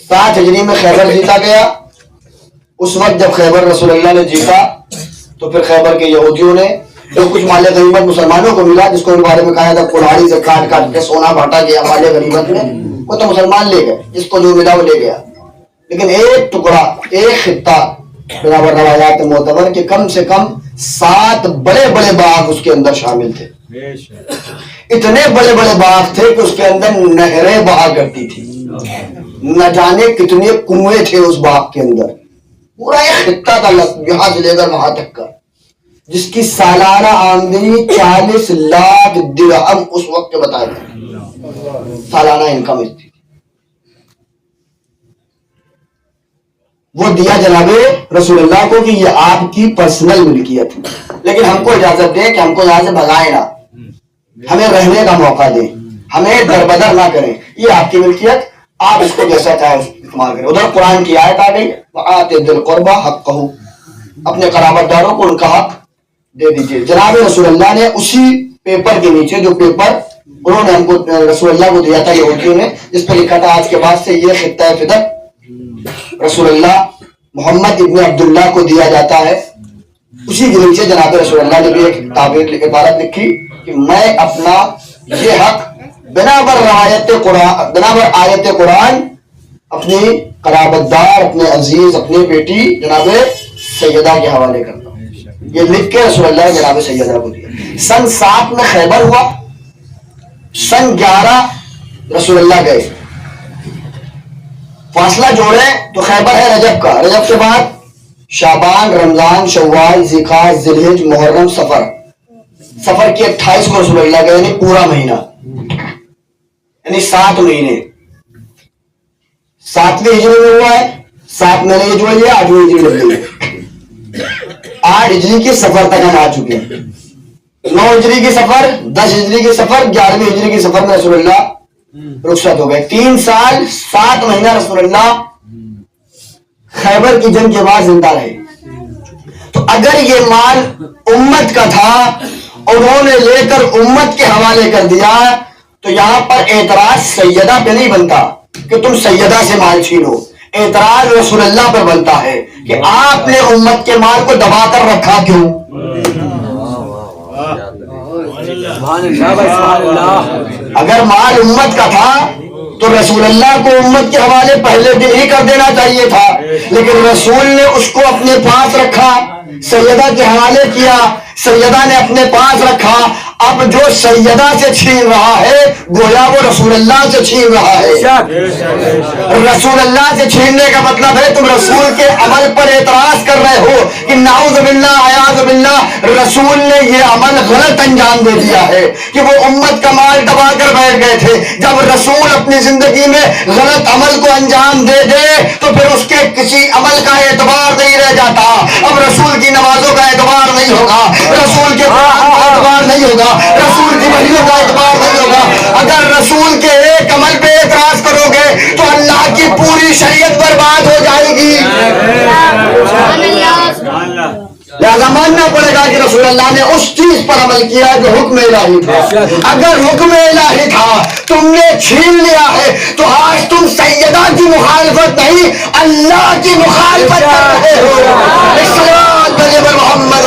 7 ہجری میں خیبر جیتا گیا۔ اس وقت جب خیبر رسول اللہ نے جیتا تو پھر خیبر کے یہودیوں نے جو کچھ مال غنیمت مسلمانوں کو ملا، جس کو ان بارے میں کہا تھا کڑاڑی سے کاٹ کاٹ کے سونا بانٹا گیا مال غنیمت میں، وہ تو مسلمان لے گئے، جس کو جو ملا وہ لے گیا۔ لیکن ایک ٹکڑا، ایک خطہ بنابر روایات معتبر کہ کم سے کم 7 بڑے بڑے باغ اس کے اندر شامل تھے۔ اتنے بڑے بڑے باغ تھے کہ اس کے اندر نہریں بہا کرتی تھی، نہ جانے کتنے کنویں تھے اس باغ کے اندر۔ پورا ایک خطہ تھا یہاں سے لے کر وہاں تک کا، جس کی سالانہ آمدنی 40 لاکھ درہم اس وقت کے بتایا تھا، سالانہ انکم اس تھی۔ وہ دیا جناب رسول اللہ کو کہ یہ آپ کی پرسنل ملکیت ہے، لیکن ہم کو اجازت دیں کہ ہم کو یہاں سے بھگائیں نہ، ہمیں رہنے کا موقع دیں، ہمیں دربدر نہ کریں، یہ آپ کی ملکیت، آپ اس کو جیسا چاہے استعمال کریں۔ ادھر قرآن کی آیت آ گئی، وآتِ ذِی القربى حقہ، اپنے قرابت داروں کو ان کا حق دے دیجیے۔ جناب رسول اللہ نے اسی پیپر کے نیچے، جو پیپر انہوں نے ہم کو رسول اللہ کو دیا تھا یہودیوں نے، جس پر لکھا تھا آج کے بعد سے یہ خطہ فدق رسول اللہ محمد ابن عبداللہ کو دیا جاتا ہے، اسی کے نیچے جناب رسول اللہ نے بھی ایک تعبیر عبارت لکھی کہ میں اپنا یہ حق بنابر آیت قرآن اپنی قرابت دار، اپنے عزیز، اپنی بیٹی جناب سیدہ کے حوالے کرتا ہوں۔ یہ لکھ کے رسول اللہ نے جناب سیدہ کو دیا۔ سن 7 میں خیبر ہوا، سن 11 رسول اللہ گئے۔ فاصلہ جوڑے تو خیبر ہے رجب کا، رجب کے بعد شعبان، رمضان، شوال، ذوالحجہ، ذوالحجہ، محرم، سفر۔ سفر کی 28 کو رسول اللہ گئے، یعنی پورا مہینہ، یعنی 7 مہینے۔ 7ویں ہجری میں ہوا ہے، 7 مہینے یہ جو ہے 8ویں ہجری لگ گئی، 8 ہجری کی سفر تک ہم آ چکے ہیں۔ 9 ہجری کی سفر، 10 ہجری کی سفر، 11ویں ہجری کی سفر میں رسول اللہ رخصت ہو گئے۔ 3 سال 7 مہینہ رسول اللہ خیبر کی جنگ کے بعد زندہ رہے۔ تو اگر یہ مال امت کا تھا، انہوں نے لے کر امت کے حوالے کر دیا، تو یہاں پر اعتراض سیدہ پہ نہیں بنتا کہ تم سیدہ سے مال چھینو، اعتراض رسول اللہ پر بنتا ہے کہ آپ نے امت کے مال کو دبا کر رکھا کیوں؟ اگر مال امت کا تھا تو رسول اللہ کو امت کے حوالے پہلے دن ہی کر دینا چاہیے تھا، لیکن رسول نے اس کو اپنے پاس رکھا، سیدہ کے حوالے کیا، سیدہ نے اپنے پاس رکھا، اب جو سیدہ سے چھین رہا ہے گویا وہ رسول اللہ سے چھین رہا ہے. رسول اللہ سے چھیننے کا مطلب ہے تم رسول کے عمل پر اعتراض کر رہے ہو کہ نعوذ باللہ اعاذ باللہ رسول نے یہ عمل غلط انجام دے دیا ہے کہ وہ امت کا مال دبا کر بیٹھ گئے تھے. جب رسول اپنی زندگی میں غلط عمل کو انجام دے دے تو پھر اس کے کسی عمل کا اعتبار نہیں رہ جاتا. اب رسول کی نمازوں کا اعتبار نہیں ہوگا, رسول کے قرآن کا اعتبار نہیں ہوگا, رسول کی وحیوں کا اعتبار نہیں ہوگا. اگر رسول کے ایک عمل پہ اعتراض کرو گے تو اللہ کی پوری شریعت برباد ہو جائے گی. لہذا ماننا پڑے گا کہ رسول اللہ نے اس چیز پر عمل کیا جو حکم الہی تھا. اگر حکم الہی تھا تم نے چھین لیا ہے تو آج تم سیدہ کی مخالفت نہیں اللہ کی مخالفت کر رہے ہو. الصلاۃ علی محمد.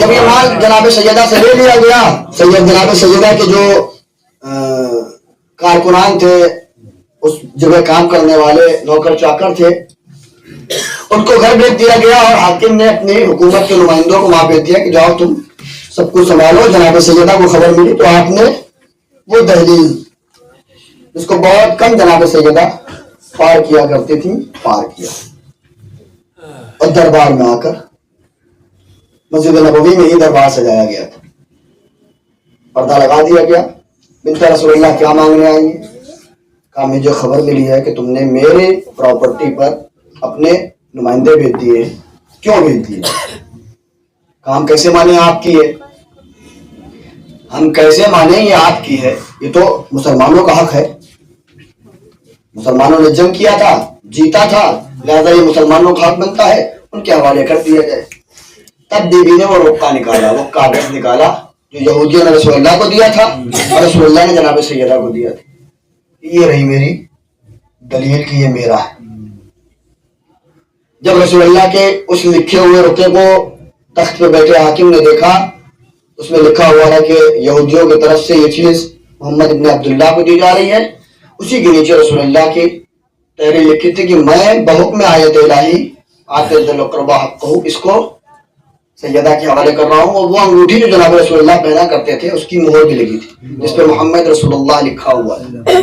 جب یہ مال جناب سیدہ سے لے لیا گیا, جناب سیدہ کے جو کارکنان تھے, اس جگہ کام کرنے والے نوکر چاکر تھے, ان کو گھر بھیج دیا گیا اور حاکم نے اپنی حکومت کے نمائندوں کو وہاں بھیج دیا کہ جاؤ تم سب کچھ سنبھالو. جناب سیدہ کو خبر ملی تو آپ نے وہ دہلیز جس کو بہت کم جناب سیدہ پار کیا کرتی تھی پار کیا اور دربار میں آ کر مسجد نبوی میں ہی دربار سجایا گیا تھا. پردہ لگا دیا گیا. بنت رسول اللہ کیا مانگنے آئی ہیں؟ کہا مجھے خبر ملی ہے کہ تم نے میرے پراپرٹی پر اپنے نمائندے بھیج دیے. کیوں بھیج دیے؟ کام کیسے مانے آپ کی ہے؟ ہم کیسے مانے یہ آپ کی ہے؟ یہ تو مسلمانوں کا حق ہے. مسلمانوں نے جنگ کیا تھا, جیتا تھا, لہذا یہ مسلمانوں کا حق بنتا ہے, ان کے حوالے کر دیا جائے. تب بیوی نے وہ رقعہ نکالا, وہ کاغذ نکالا جو یہودیوں نے رسول اللہ کو دیا تھا اور رسول اللہ نے جناب سیدہ کو دیا تھا. یہ رہی میری دلیل کی یہ میرا ہے. جب رسول اللہ کے اس لکھے ہوئے رقعے کو تخت پہ بیٹھے حاکم نے دیکھا, اس میں لکھا ہوا ہے کہ یہودیوں کی طرف سے یہ چیز محمد ابن عبداللہ کو دی جا رہی ہے. اسی کے نیچے رسول اللہ کی تحریر لکھی تھی کہ میں بحکم آیت الہی آتے ذل القربہ حقہ اس کو سیدہ کے حوالے کر رہا ہوں. اور وہ انگوٹھی جو جناب رسول اللہ پہنا کرتے تھے اس کی مہر بھی لگی تھی جس پہ محمد رسول اللہ لکھا ہوا ہے.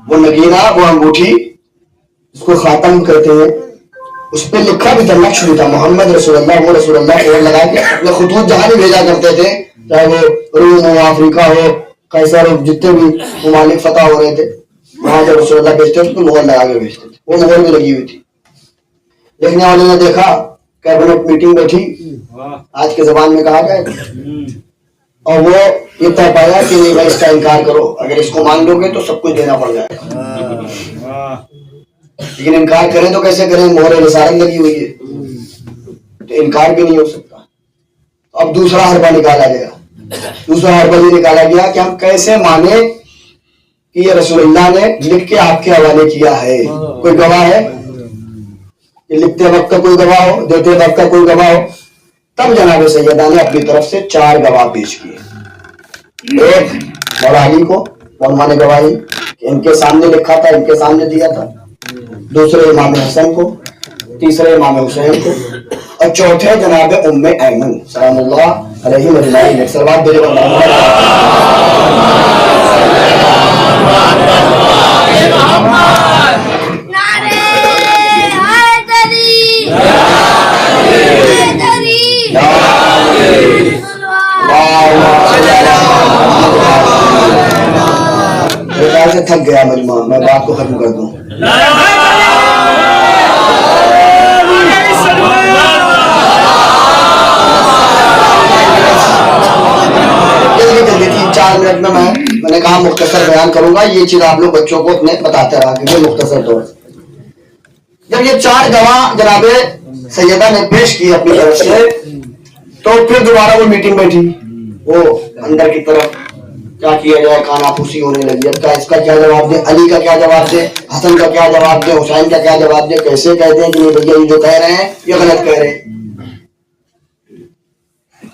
وہ نگینہ, وہ انگوٹھی اس کو خاتم کہتے ہیں, اس پہ لکھا بھی تھا, نقش بھی تھا محمد رسول اللہ. وہ رسول اللہ کو لگا کے اپنے خطوط جہاں بھی بھیجا کرتے تھے, چاہے وہ روم ہو, افریقہ ہو, قیصر ہو, جتنے بھی ممالک فتح ہو رہے تھے وہاں جب رسول اللہ بھیجتے تھے تو مہر لگا کے بھیجتے تھے. وہ مہر بھی لگی ہوئی تھی. دیکھنے والے نے دیکھا, کیبنٹ میٹنگ بیٹھی, آج کے زبان میں کہا جائے, اور وہ یہ طے پایا کہ نہیں بھائی اس کا انکار کرو, اگر اس کو مان لو گے تو سب کچھ دینا پڑ جائے گا. لیکن انکار کریں تو کیسے کریں, مہر رسالت لگی ہوئی ہے, تو انکار بھی نہیں ہو سکتا. اب دوسرا حربہ نکالا گیا. دوسرا حربہ یہ نکالا گیا کہ ہم کیسے مانے کہ یہ رسول اللہ نے لکھ کے آپ کے حوالے کیا ہے. کوئی گواہ ہے؟ لکھتے وقت کا کوئی گواہ ہو, دیتے وقت کا کوئی گواہ ہو؟ تب جناب سیدہ نے اپنی طرف سے 4 گواہ پیش کیے. ایک مولا علی کو علماء نے گواہی کہ ان کے سامنے لکھا تھا, ان کے سامنے دیا تھا. دوسرے امام حسن کو, تیسرے امام حسین کو, اور چوتھے جناب ام ایمن سلام اللہ علیہ وسلم. صلوات بھیجو سے تھک گیا مجمع, میں بات کو ختم کر دوں. جلدی 3-4 منٹ میں نے کہا مختصر بیان کروں گا. یہ چیز آپ لوگ بچوں کو اپنے بتاتے رہا کہ مختصر طور سے. جب یہ 4 گواہ جناب سیدہ نے پیش کی اپنی طرف سے تو پھر دوبارہ وہ میٹنگ بیٹھی. وہ اندر کی طرف کیا کیا جائے, کھانا پھوسی ہونے لگی. اب اس کا کیا جواب دے, علی کا کیا جواب دے, حسن کا کیا جواب دے, حسین کا کیا جواب دے, کیسے کہتے ہیں کہ یہ بھیا یہ جو کہہ رہے ہیں یہ غلط کہہ رہے ہیں.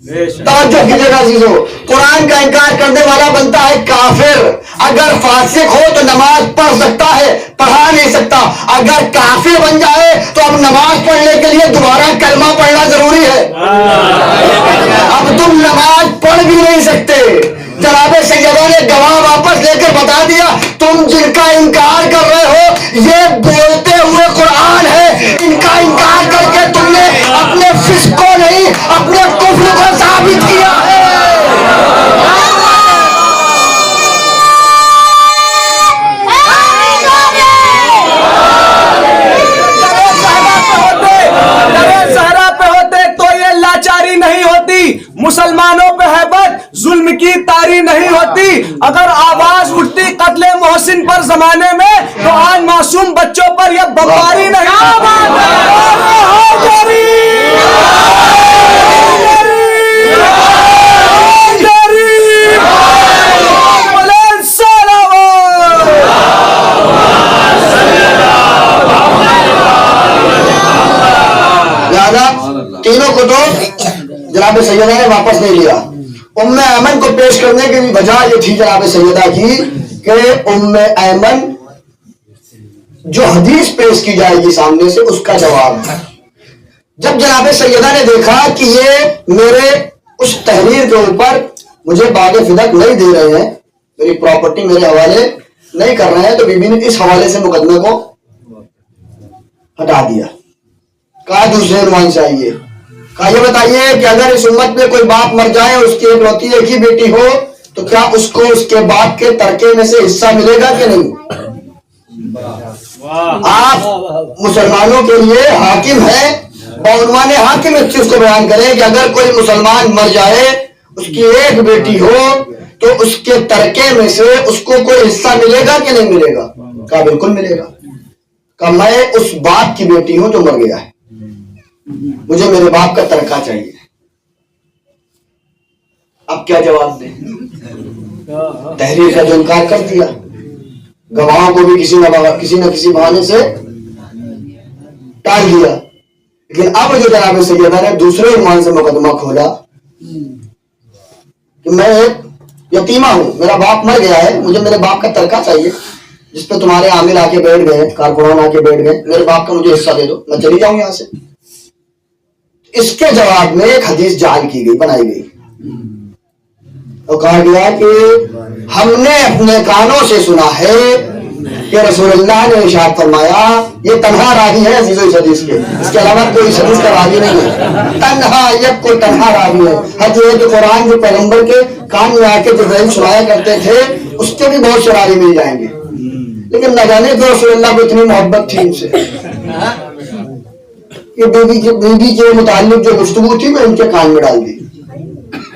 توجہ کیجیے گا عزیزو، قرآن کا انکار کرنے والا بنتا ہے کافر۔ اگر فاسق ہو تو نماز پڑھ سکتا ہے، پڑھا نہیں سکتا۔ اگر کافر بن جائے تو اب نماز پڑھنے کے لیے دوبارہ کلمہ پڑھنا ضروری ہے۔ اب تم نماز پڑھ بھی نہیں سکتے۔ جناب سیدہ نے گواہ واپس لے کر بتا دیا، تم جن کا انکار کر رہے ہو یہ بولتے ہوئے قرآن ہے، ان کا انکار کر کے تم نے اپنے فسق کو نہیں اپنے کفر کو ثابت کیا ہے۔ نہیں ہوتی، مسلمانوں پہ ہیبت ظلم کی طاری نہیں ہوتی۔ اگر آواز اٹھتی قتل محسن پر زمانے میں تو آج معصوم بچوں پر یہ بمباری نہیں۔ تینوں کو تو جناب سیدہ نے واپس نہیں لیا۔ ام ایمن کو پیش کرنے کی وجہ یہ تھی جناب سیدہ کی کہ ام ایمن جو حدیث پیش کی جائے گی سامنے سے اس کا جواب ہے۔ جب جناب سیدہ نے دیکھا کہ یہ میرے اس تحریر کے اوپر مجھے باغ فدق نہیں دے رہے ہیں، میری پراپرٹی میرے حوالے نہیں کر رہے ہیں، تو بی بی نے اس حوالے سے مقدمے کو ہٹا دیا۔ کہا دوسرے عنوان سے آئیے، کہا یہ بتائیے کہ اگر اس امت میں کوئی باپ مر جائے اور اس کی اکلوتی ایک ہی بیٹی ہو تو کیا اس کو اس کے باپ کے ترکے میں سے حصہ ملے گا کہ نہیں؟ آپ مسلمانوں کے لیے حاکم ہیں، بعنوان حاکم اس چیز کو بیان کریں کہ اگر کوئی مسلمان مر جائے اس کی ایک بیٹی ہو تو اس کے ترکے میں سے اس کو کوئی حصہ ملے گا کہ نہیں ملے گا؟ کہا بالکل ملے گا۔ کہا میں اس باپ کی بیٹی ہوں جو مر گیا ہے، مجھے میرے باپ کا ترکہ چاہیے۔ اب کیا جواب دیں؟ تحریر کا جو انکار کر دیا، گواہوں کو بھی کسی نہ کسی بہانے سے ٹال دیا۔ لیکن اب جو جناب سیدہ نے دوسرے عنوان سے مقدمہ کھولا کہ میں ایک یتیمہ ہوں، میرا باپ مر گیا ہے، مجھے میرے باپ کا ترکہ چاہیے، جس پہ تمہارے عامل آ کے بیٹھ گئے، کارکنان آ کے بیٹھ گئے، میرے باپ کا مجھے حصہ دے دو، میں چلی جاؤں یہاں سے۔ اس کے جواب میں ایک حدیث جعل کی گئی، بنائی گئی، اور کہا گیا کہ ہم نے اپنے کانوں سے سنا ہے کہ رسول اللہ نے ارشاد فرمایا، یہ تنہا راوی ہے عزیزو اس حدیث کے، اس کے علاوہ کوئی اس حدیث کا راوی نہیں ہے، تنہا یک کو تنہا راوی ہے۔ حد یہ کہ قرآن جو پیغمبر کے کان میں آ کے جبرائیل سنایا کرتے تھے اس کے بھی بہت سے راوی مل جائیں گے، لیکن نہ جانے کہ رسول اللہ کو اتنی محبت تھی ان سے کہ بیوی کے متعلق جو گفتگو تھی وہ ان کے کان میں ڈال دی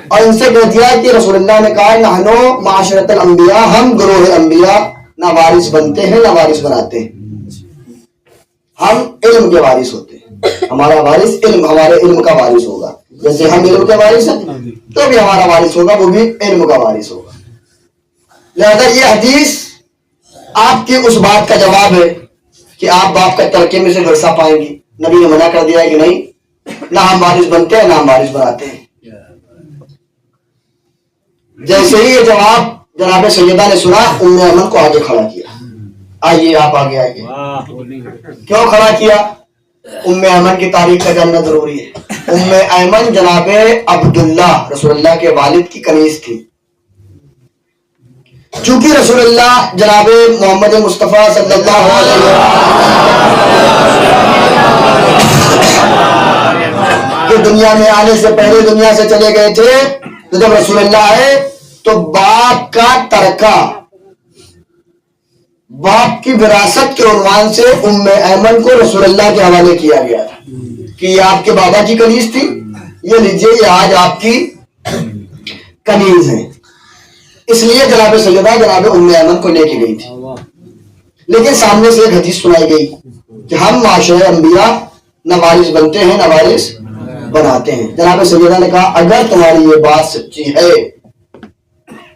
اور ان سے کہہ دیا کہ رسول اللہ نے کہا نحنو معاشرت الانبیاء، ہم گروہ انبیاء نہ وارث بنتے ہیں نہ وارث بناتے ہیں، ہم علم کے وارث ہوتے ہیں، ہمارا وارث علم، ہمارے علم کا وارث ہوگا، جیسے ہم علم کے وارث ہیں تو بھی ہمارا وارث ہوگا، وہ بھی علم کا وارث ہوگا۔ لہذا یہ حدیث آپ کی اس بات کا جواب ہے کہ آپ باپ کا ترکے میں سے ورثہ پائیں گی۔ نبی نے منع کر دیا ہے کہ نہیں، نہ ہم وارث بنتے ہیں نہ ہم وارث بناتے ہیں۔ جیسے ہی یہ جواب جناب سیدہ نے سنا، ام ایمن کو آگے کھڑا کیا، آئیے آپ آگے آئیے۔ کیوں کھڑا کیا؟ ام ایمن کی تاریخ کا جاننا ضروری ہے۔ ام ایمن جناب عبداللہ رسول اللہ کے والد کی کنیز تھی۔ چونکہ رسول اللہ جناب محمد مصطفیٰ صلی اللہ علیہ کہ دنیا میں آنے سے پہلے دنیا سے چلے گئے تھے، تو جب رسول اللہ آئے تو باپ کا ترکہ، باپ کی وراثت کے عنوان سے ام ایمن کو رسول اللہ کے حوالے کیا گیا تھا کہ یہ آپ کے بابا کی کنیز تھی، یہ لیجئے یہ آج آپ کی کنیز ہے۔ اس لیے جناب سیدہ جناب ام ایمن کو لے کے گئی تھی، لیکن سامنے سے ایک حدیث سنائی گئی کہ ہم معاشرہ انبیاء نہ وارث بنتے ہیں نہ وارث بناتے ہیں۔ جناب سیدہ نے کہا اگر تمہاری یہ بات سچی ہے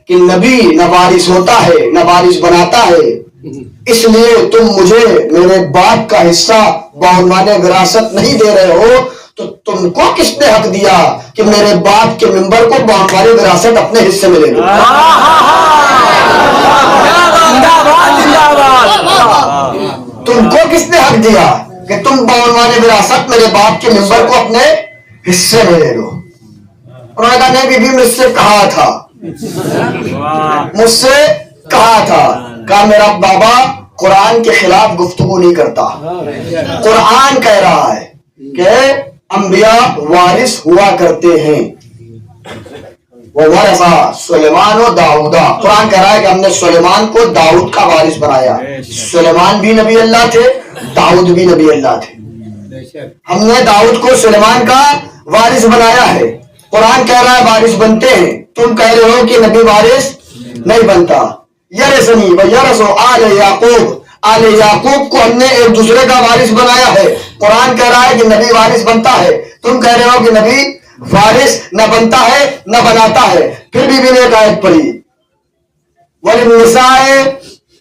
کہ نبی نہ وارث ہوتا ہے نہ وارث بناتا ہے، اس لیے تم مجھے میرے باپ کا حصہ بعنوان وراثت نہیں دے رہے ہو، تو تم کو کس نے حق دیا کہ میرے باپ کے ممبر کو ہماری وراثت اپنے حصے میں لے لو؟ تم کو کس نے حق دیا کہ تم بعنوان وراثت میرے باپ کے ممبر کو اپنے حصے میں لے لو؟ انہوں نے کہا نہیں بی بی مجھ سے کہا تھا، مجھ سے کہا تھا، کہا میرا بابا قرآن کے خلاف گفتگو نہیں کرتا، قرآن کہہ رہا ہے کہ انبیاء وارث ہوا کرتے ہیں، وَوَرَثَ سلیمان و داؤدا، قرآن کہہ رہا ہے کہ ہم نے سلیمان کو داؤد کا وارث بنایا، سلیمان بھی نبی اللہ تھے، داؤد بھی نبی اللہ تھے، ہم نے داؤد کو سلیمان کا وارث بنایا ہے، قرآن کہہ رہا ہے وارث بنتے ہیں، تم کہہ رہے ہو کہ نبی وارث نہیں بنتا، یرثنی و یرث آل یعقوب، آل یعقوب کو ہم نے ایک دوسرے کا وارث بنایا ہے، قرآن کہہ رہا ہے کہ نبی وارث بنتا ہے، تم کہہ رہے ہو کہ نبی وارث نہ بنتا ہے نہ بناتا ہے۔ پھر بھی نے ایک آیت پڑھی وَلِلنِّسَاءِ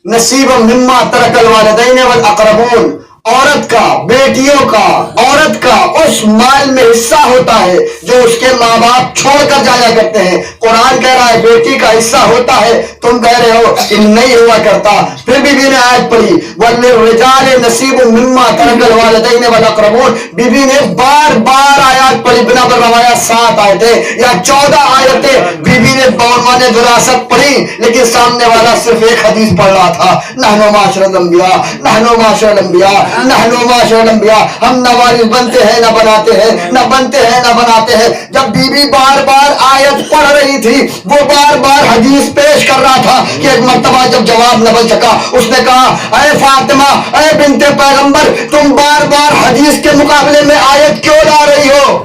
نَصِيبٌ مِّمَّا تَرَكَ الْوَالِدَيْنِ وَالْأَقْرَبُونَ، عورت کا، بیٹیوں کا، عورت کا اس مال میں حصہ ہوتا ہے جو اس کے ماں باپ چھوڑ کر جایا کرتے ہیں، قرآن کہہ رہا ہے بیٹی کا حصہ ہوتا ہے، تم کہہ رہے ہو کہ نہیں ہوا کرتا۔ پھر بی بی نے آیت پڑھی وَلِلرِّجَالِ نَصِيبٌ مِّمَّا تَرَكَ الْوَالِدَيْنِ وَالْأَقْرَبُونَ، بی بی نے بار بار آیات پڑھی، بنا پر روایات 7 آیتیں یا 14 آیتیں بی بی نے بعنوان وراثت پڑھی، لیکن سامنے والا صرف ایک حدیث پڑھ رہا تھا، نحن معاشر الانبیاء، نحن معاشر الانبیاء، نحن معاشر الانبیاء، ہم نہ وارث بنتے ہیں نہ بناتے ہیں، نہ بنتے ہیں نہ بناتے ہیں۔ جب بی بی بار بار آیت پڑھ رہی تھی، وہ بار بار حدیث پیش کر رہا تھا کہ ایک مرتبہ جب جواب نہ بن سکا، اس نے کہا اے فاطمہ، اے بنت پیغمبر، تم بار بار حدیث کے مقابلے میں آیت کیوں لا رہی ہو؟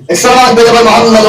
ایک سوال بے جواب محمد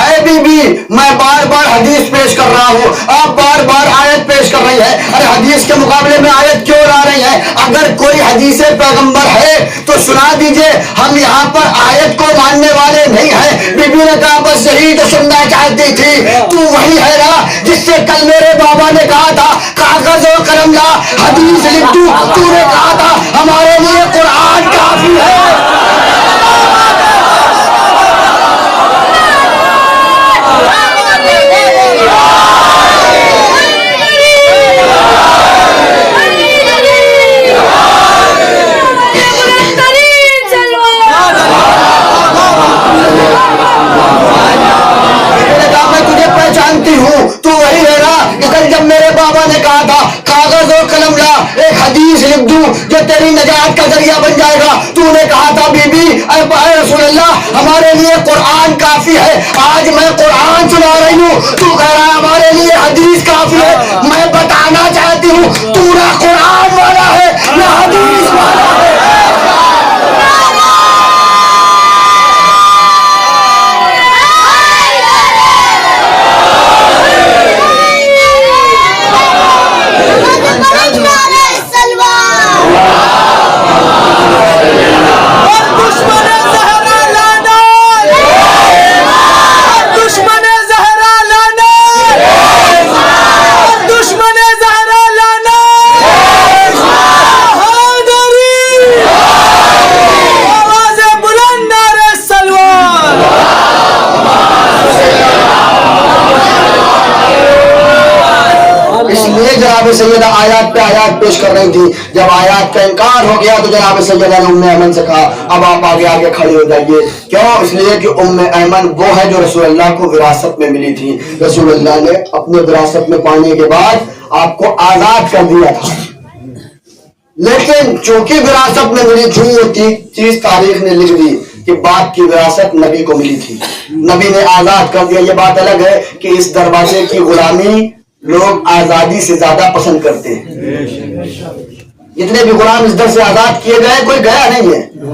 اے بی بی، میں بار بار حدیث پیش کر رہا ہوں، آپ بار بار آیت پیش کر رہی ہے، ارے حدیث کے مقابلے میں آیت کیوں لا رہی ہے؟ اگر کوئی حدیث پیغمبر ہے تو سنا دیجئے، ہم یہاں پر آیت کو ماننے والے نہیں ہیں۔ بی بی نے کہا بس یہی تو سننا چاہتی تھی، تو وہی ہے نا جس سے کل میرے بابا نے کہا تھا کاغذ و قلم لا، حدیث لکھ دوں، تو نے کہا تھا ہمارے لیے قرآن کافی ہے۔ تو وہی ہے نا کہ کل جب میرے بابا نے کہا تھا کاغذ و قلم لا، ایک حدیث لکھ دوں جو تیری نجات کا ذریعہ بن جائے گا، تو نے کہا تھا بی بی اے رسول اللہ ہمارے لیے قرآن کافی ہے، آج میں قرآن سنا رہی ہوں، تو کہہ رہا ہے ہمارے لیے حدیث کافی ہے۔ میں بتانا چاہتی ہوں تو نہ قرآن والا ہے نہ حدیث والا ہے۔ سیدہ آیات پہ آیات پیش کر رہی تھی، جب آیات کا انکار ہو گیا تو جناب سیدہ نے ام ایمن سے کہا اب آپ آگے آگے کھڑے ہو جائیے۔ کیوں؟ اس لیے کہ ام ایمن وہ ہے جو رسول اللہ کو وراثت میں ملی تھی، رسول اللہ نے اپنے وراثت میں پانے کے بعد آپ کو آزاد کر دیا تھا، لیکن چونکہ وراثت میں ملی تھی وہ چیز تاریخ نے لکھ دی کہ باپ کی وراثت نبی کو ملی تھی، نبی نے آزاد کر دیا۔ یہ بات الگ ہے کہ اس دروازے کی غلامی لوگ آزادی سے زیادہ پسند کرتے ہیں، جتنے بھی غلام اس در سے آزاد کیے گئے کوئی گیا نہیں ہے،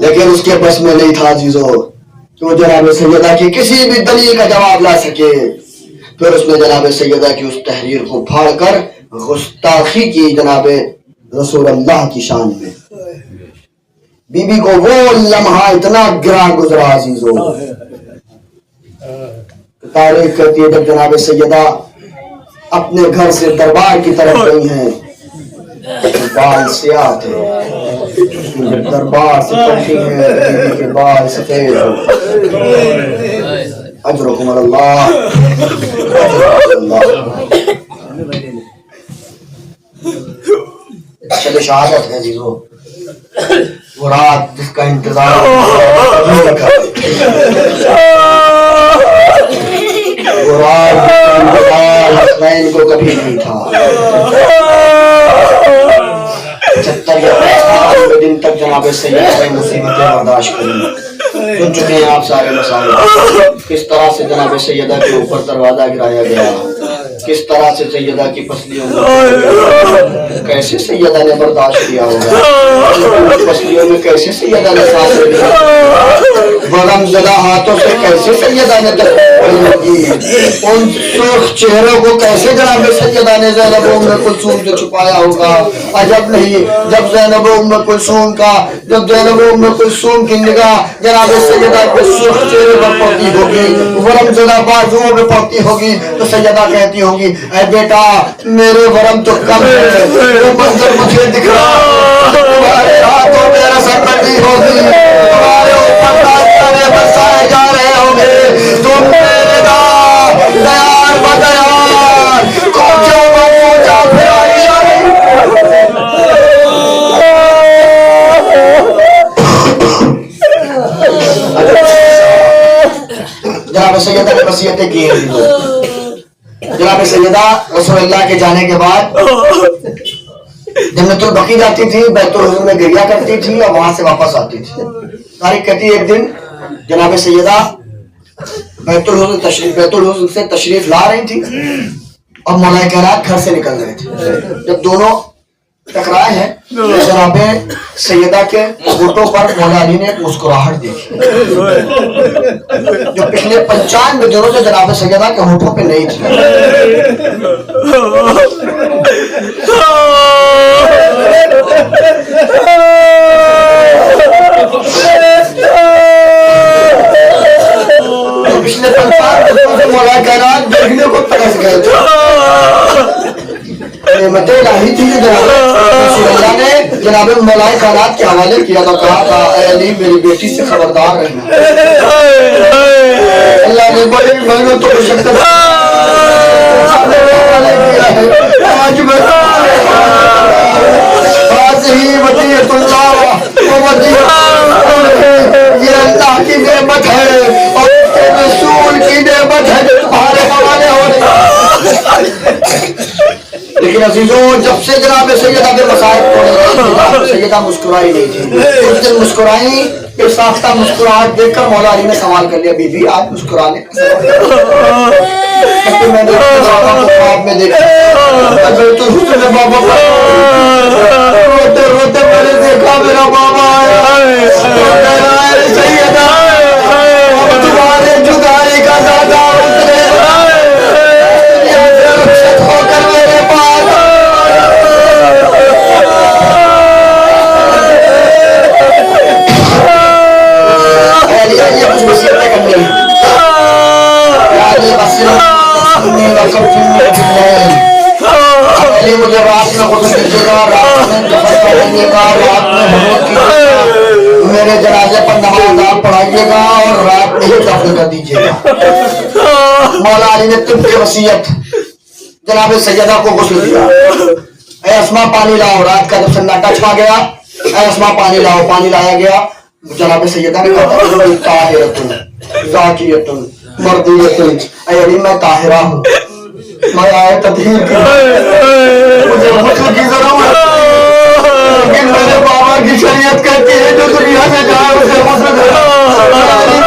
لیکن اس کے بس میں نہیں تھا عزیزو کہ وہ جناب سیدہ کی کسی بھی دلیل کا جواب لا سکے. پھر اس نے جناب سیدہ کی اس تحریر کو پھاڑ کر گستاخی کی جناب رسول اللہ کی شان میں. بی بی کو وہ لمحہ اتنا گرا گزرا عزیزو. تاریخ کہتی ہے جب جناب سیدہ اپنے گھر سے دربار کی طرف گئی ہیں، بال سیاہ تھے، جب دربار سے پلٹی ہیں بیوی کے بال سفید. اجرکم اللہ، اجرکم اللہ. شب شہادت ہے عزیزو، وہ رات جس کا انتظار وہ رات حسنین کو کبھی نہیں تھا. 75 یا 85 دن تک جناب سیدہ نے مصیبتیں برداشت کریں. سن چکے ہیں آپ سارے مسائل، کس طرح سے جناب سیدہ کے اوپر دروازہ گرایا گیا، کس طرح سے سیدہ کی پسلیوں میں کیسے سیدہ نے برداشت کیا ہوگا، پسلیوں میں کیسے سیدہ نے سانس لی، غم زدہ ہاتھوں سے کیسے سیدہ نے ہوگی، ان سرخ چہروں کو کیسے جناب سیدہ نے زینب ام کلثوم سے چھپایا ہوگا. عجب نہیں جب زینب ام کلثوم کی نگاہ جناب سیدہ کے سرخ چہرے پر پڑتی ہوگی، ورم زدہ بازوؤں پہ پڑتی ہوگی، تو سیدہ کہتی ہوگی اے بیٹا میرے ورم تو کم ہے، وہ منظر مجھے دکھ رہا، تمہارے ہاتھوں میں رسم بندی ہوگی، تمہارے اوپر تاجدارے برسائے جا رہے ہوں گے، تم میرے دیار بدیار کوچوں میں پہنچا پھر عائشہ جناب سیدہ نے وصیتیں کی ہیں. جناب سیدہ رسول اللہ کے جانے کے بعد جنت البقیع جاتی تھی، بیت الحزن میں گریا کرتی تھی اور وہاں سے واپس آتی تھی. تاریخ کہتی ہے ایک دن جناب سیدہ بیت الحزن سے تشریف لا رہی تھی اور مولا کائنات گھر سے نکل رہے تھے. جب دونوں ٹکرائے ہیں جناب سیدہ کے ہونٹوں پر مولا علی نے ایک مسکراہٹ دیکھی جو پچھلے 95 دنوں سے جناب سیدہ کے ہونٹوں پہ نہیں تھی. پچھلے 95 دنوں سے مولا کائنات دیکھنے کو ترس گئے تھے. نعمت الہی تھی کہ جناب رسول اللہ نے جناب مولا کائنات کے حوالے کیا تھا، کہا تھا اے علی میری بیٹی سے خبردار رہنا. اللہ نے بڑی محنت و مشقت آج میں ہی وصیت اللہ یہ اللہ کی نعمت ہے اور اس کے رسول کی نعمت ہے جو تمہارے حوالے ہو رہی. لیکن عزیزوں جب سے جناب سیدہ کے مسائل پڑے سیدہ مسکرائی نہیں تھی. اس دن مسکرائی، ایک ساختہ مسکراہٹ دیکھ کر مولا علی نے سوال کر لیا بی بی آج مسکرانے میں نے خواب میں دیکھا بابا روتے روتے میں نے دیکھا میرا بابا سیدہ تمہارے جدائی کا دادا ہو کر میرے پاس یہ کچھ وصیتیں کرنی ہیں. مجھے رات میں غسل دیجیے گا، رات میں دفن کریں گا، رات میں حضور کی میرے جنازے پر نماز آپ پڑھائیے گا اور رات میں ہی دفن کر دیجیے گا. مولا علی نے طب کی وصیت جناب سیدہ کو غسل دیا. اے اسما پانی لاؤ. رات کا جب سناٹا چھا گیا اے اسما پانی لاؤ. پانی لایا گیا. جناب سیدہ نے کہا طاہرۃ ذاکیۃ مرضیۃ. اے علی میں طاہرہ ہوں، میں آئے تطہیر کی مجھے غسل کی ضرورت لیکن میرے بابا کی شریعت کہتی ہے جو دنیا سے جائے اسے غسل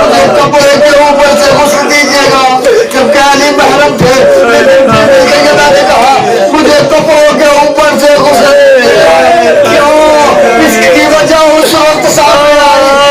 مجھے کپڑے کے اوپر سے غسل دیجیے گا. جب کہ علی محرم تھے سیدہ نے کہا مجھے کپڑوں کے اوپر سے غسل کیوں؟ اس کی وجہ اس وقت سامنے آئی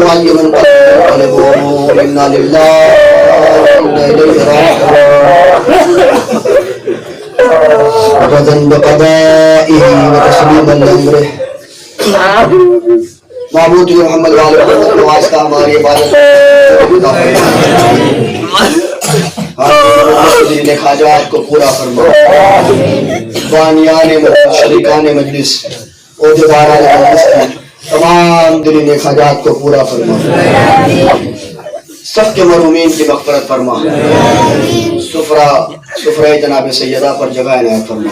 معلما قلبهم انا لله وانا اليه راجعون رضا بقضائه وتسليما لامره معبود محمد وآل محمد کے واسطہ ہماری عبادت ہمارے حاجات کو پورا فرما بانیان شریکان مجلس عہدیداران مجلس کی تمام دلی نیک حاجات کو پورا فرما سب کے مرحومین کی مغفرت فرما سفرہ جناب سیدہ پر جگہ عنایت فرما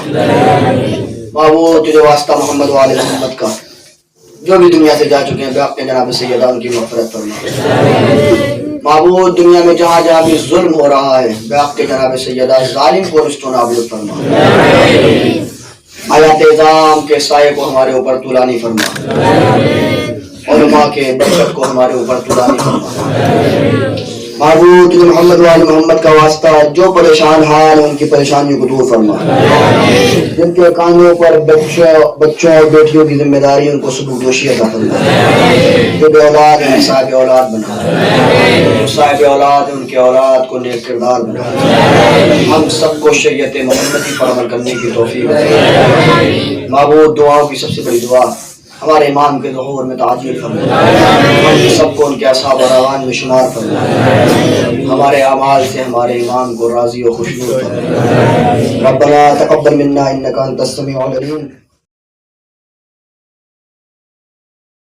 معبود تجھے واسطہ محمد وآل محمد کا جو بھی دنیا سے جا چکے ہیں بے اپنے جناب سیدہ ان کی مغفرت فرما معبود دنیا میں جہاں جہاں بھی ظلم ہو رہا ہے بے اپنے جناب سیدہ ظالم کو رشت و نابود فرما آیات اعظام کے سائے کو ہمارے اوپر طولانی فرما علماء کے برکت کو ہمارے اوپر طولانی فرما معبود محمد وآل محمد کا واسطہ جو پریشان حال ان کی پریشانیوں کو دور فرما جن کے کانوں پر بچوں اور بیٹیوں کی ذمہ داری ان کو سبکدوشی عطا فرما جو بے اولاد ہیں صاحب اولاد بنا صاحب اولاد ان کے اولاد کو نیک کردار بنا ہم سب کو شریعت محمدی پر عمل کرنے کی توفیق دے معبود دعاؤں کی سب سے بڑی دعا ہمارے امام کے ظہور میں تعجیل فرما ہم سب کو ان کے اصحاب اراغان میں شمار فرما ہمارے اعمال سے ہمارے امام کو راضی و خوشنود فرما ربنا تقبل منا انک انت السمیع العلیم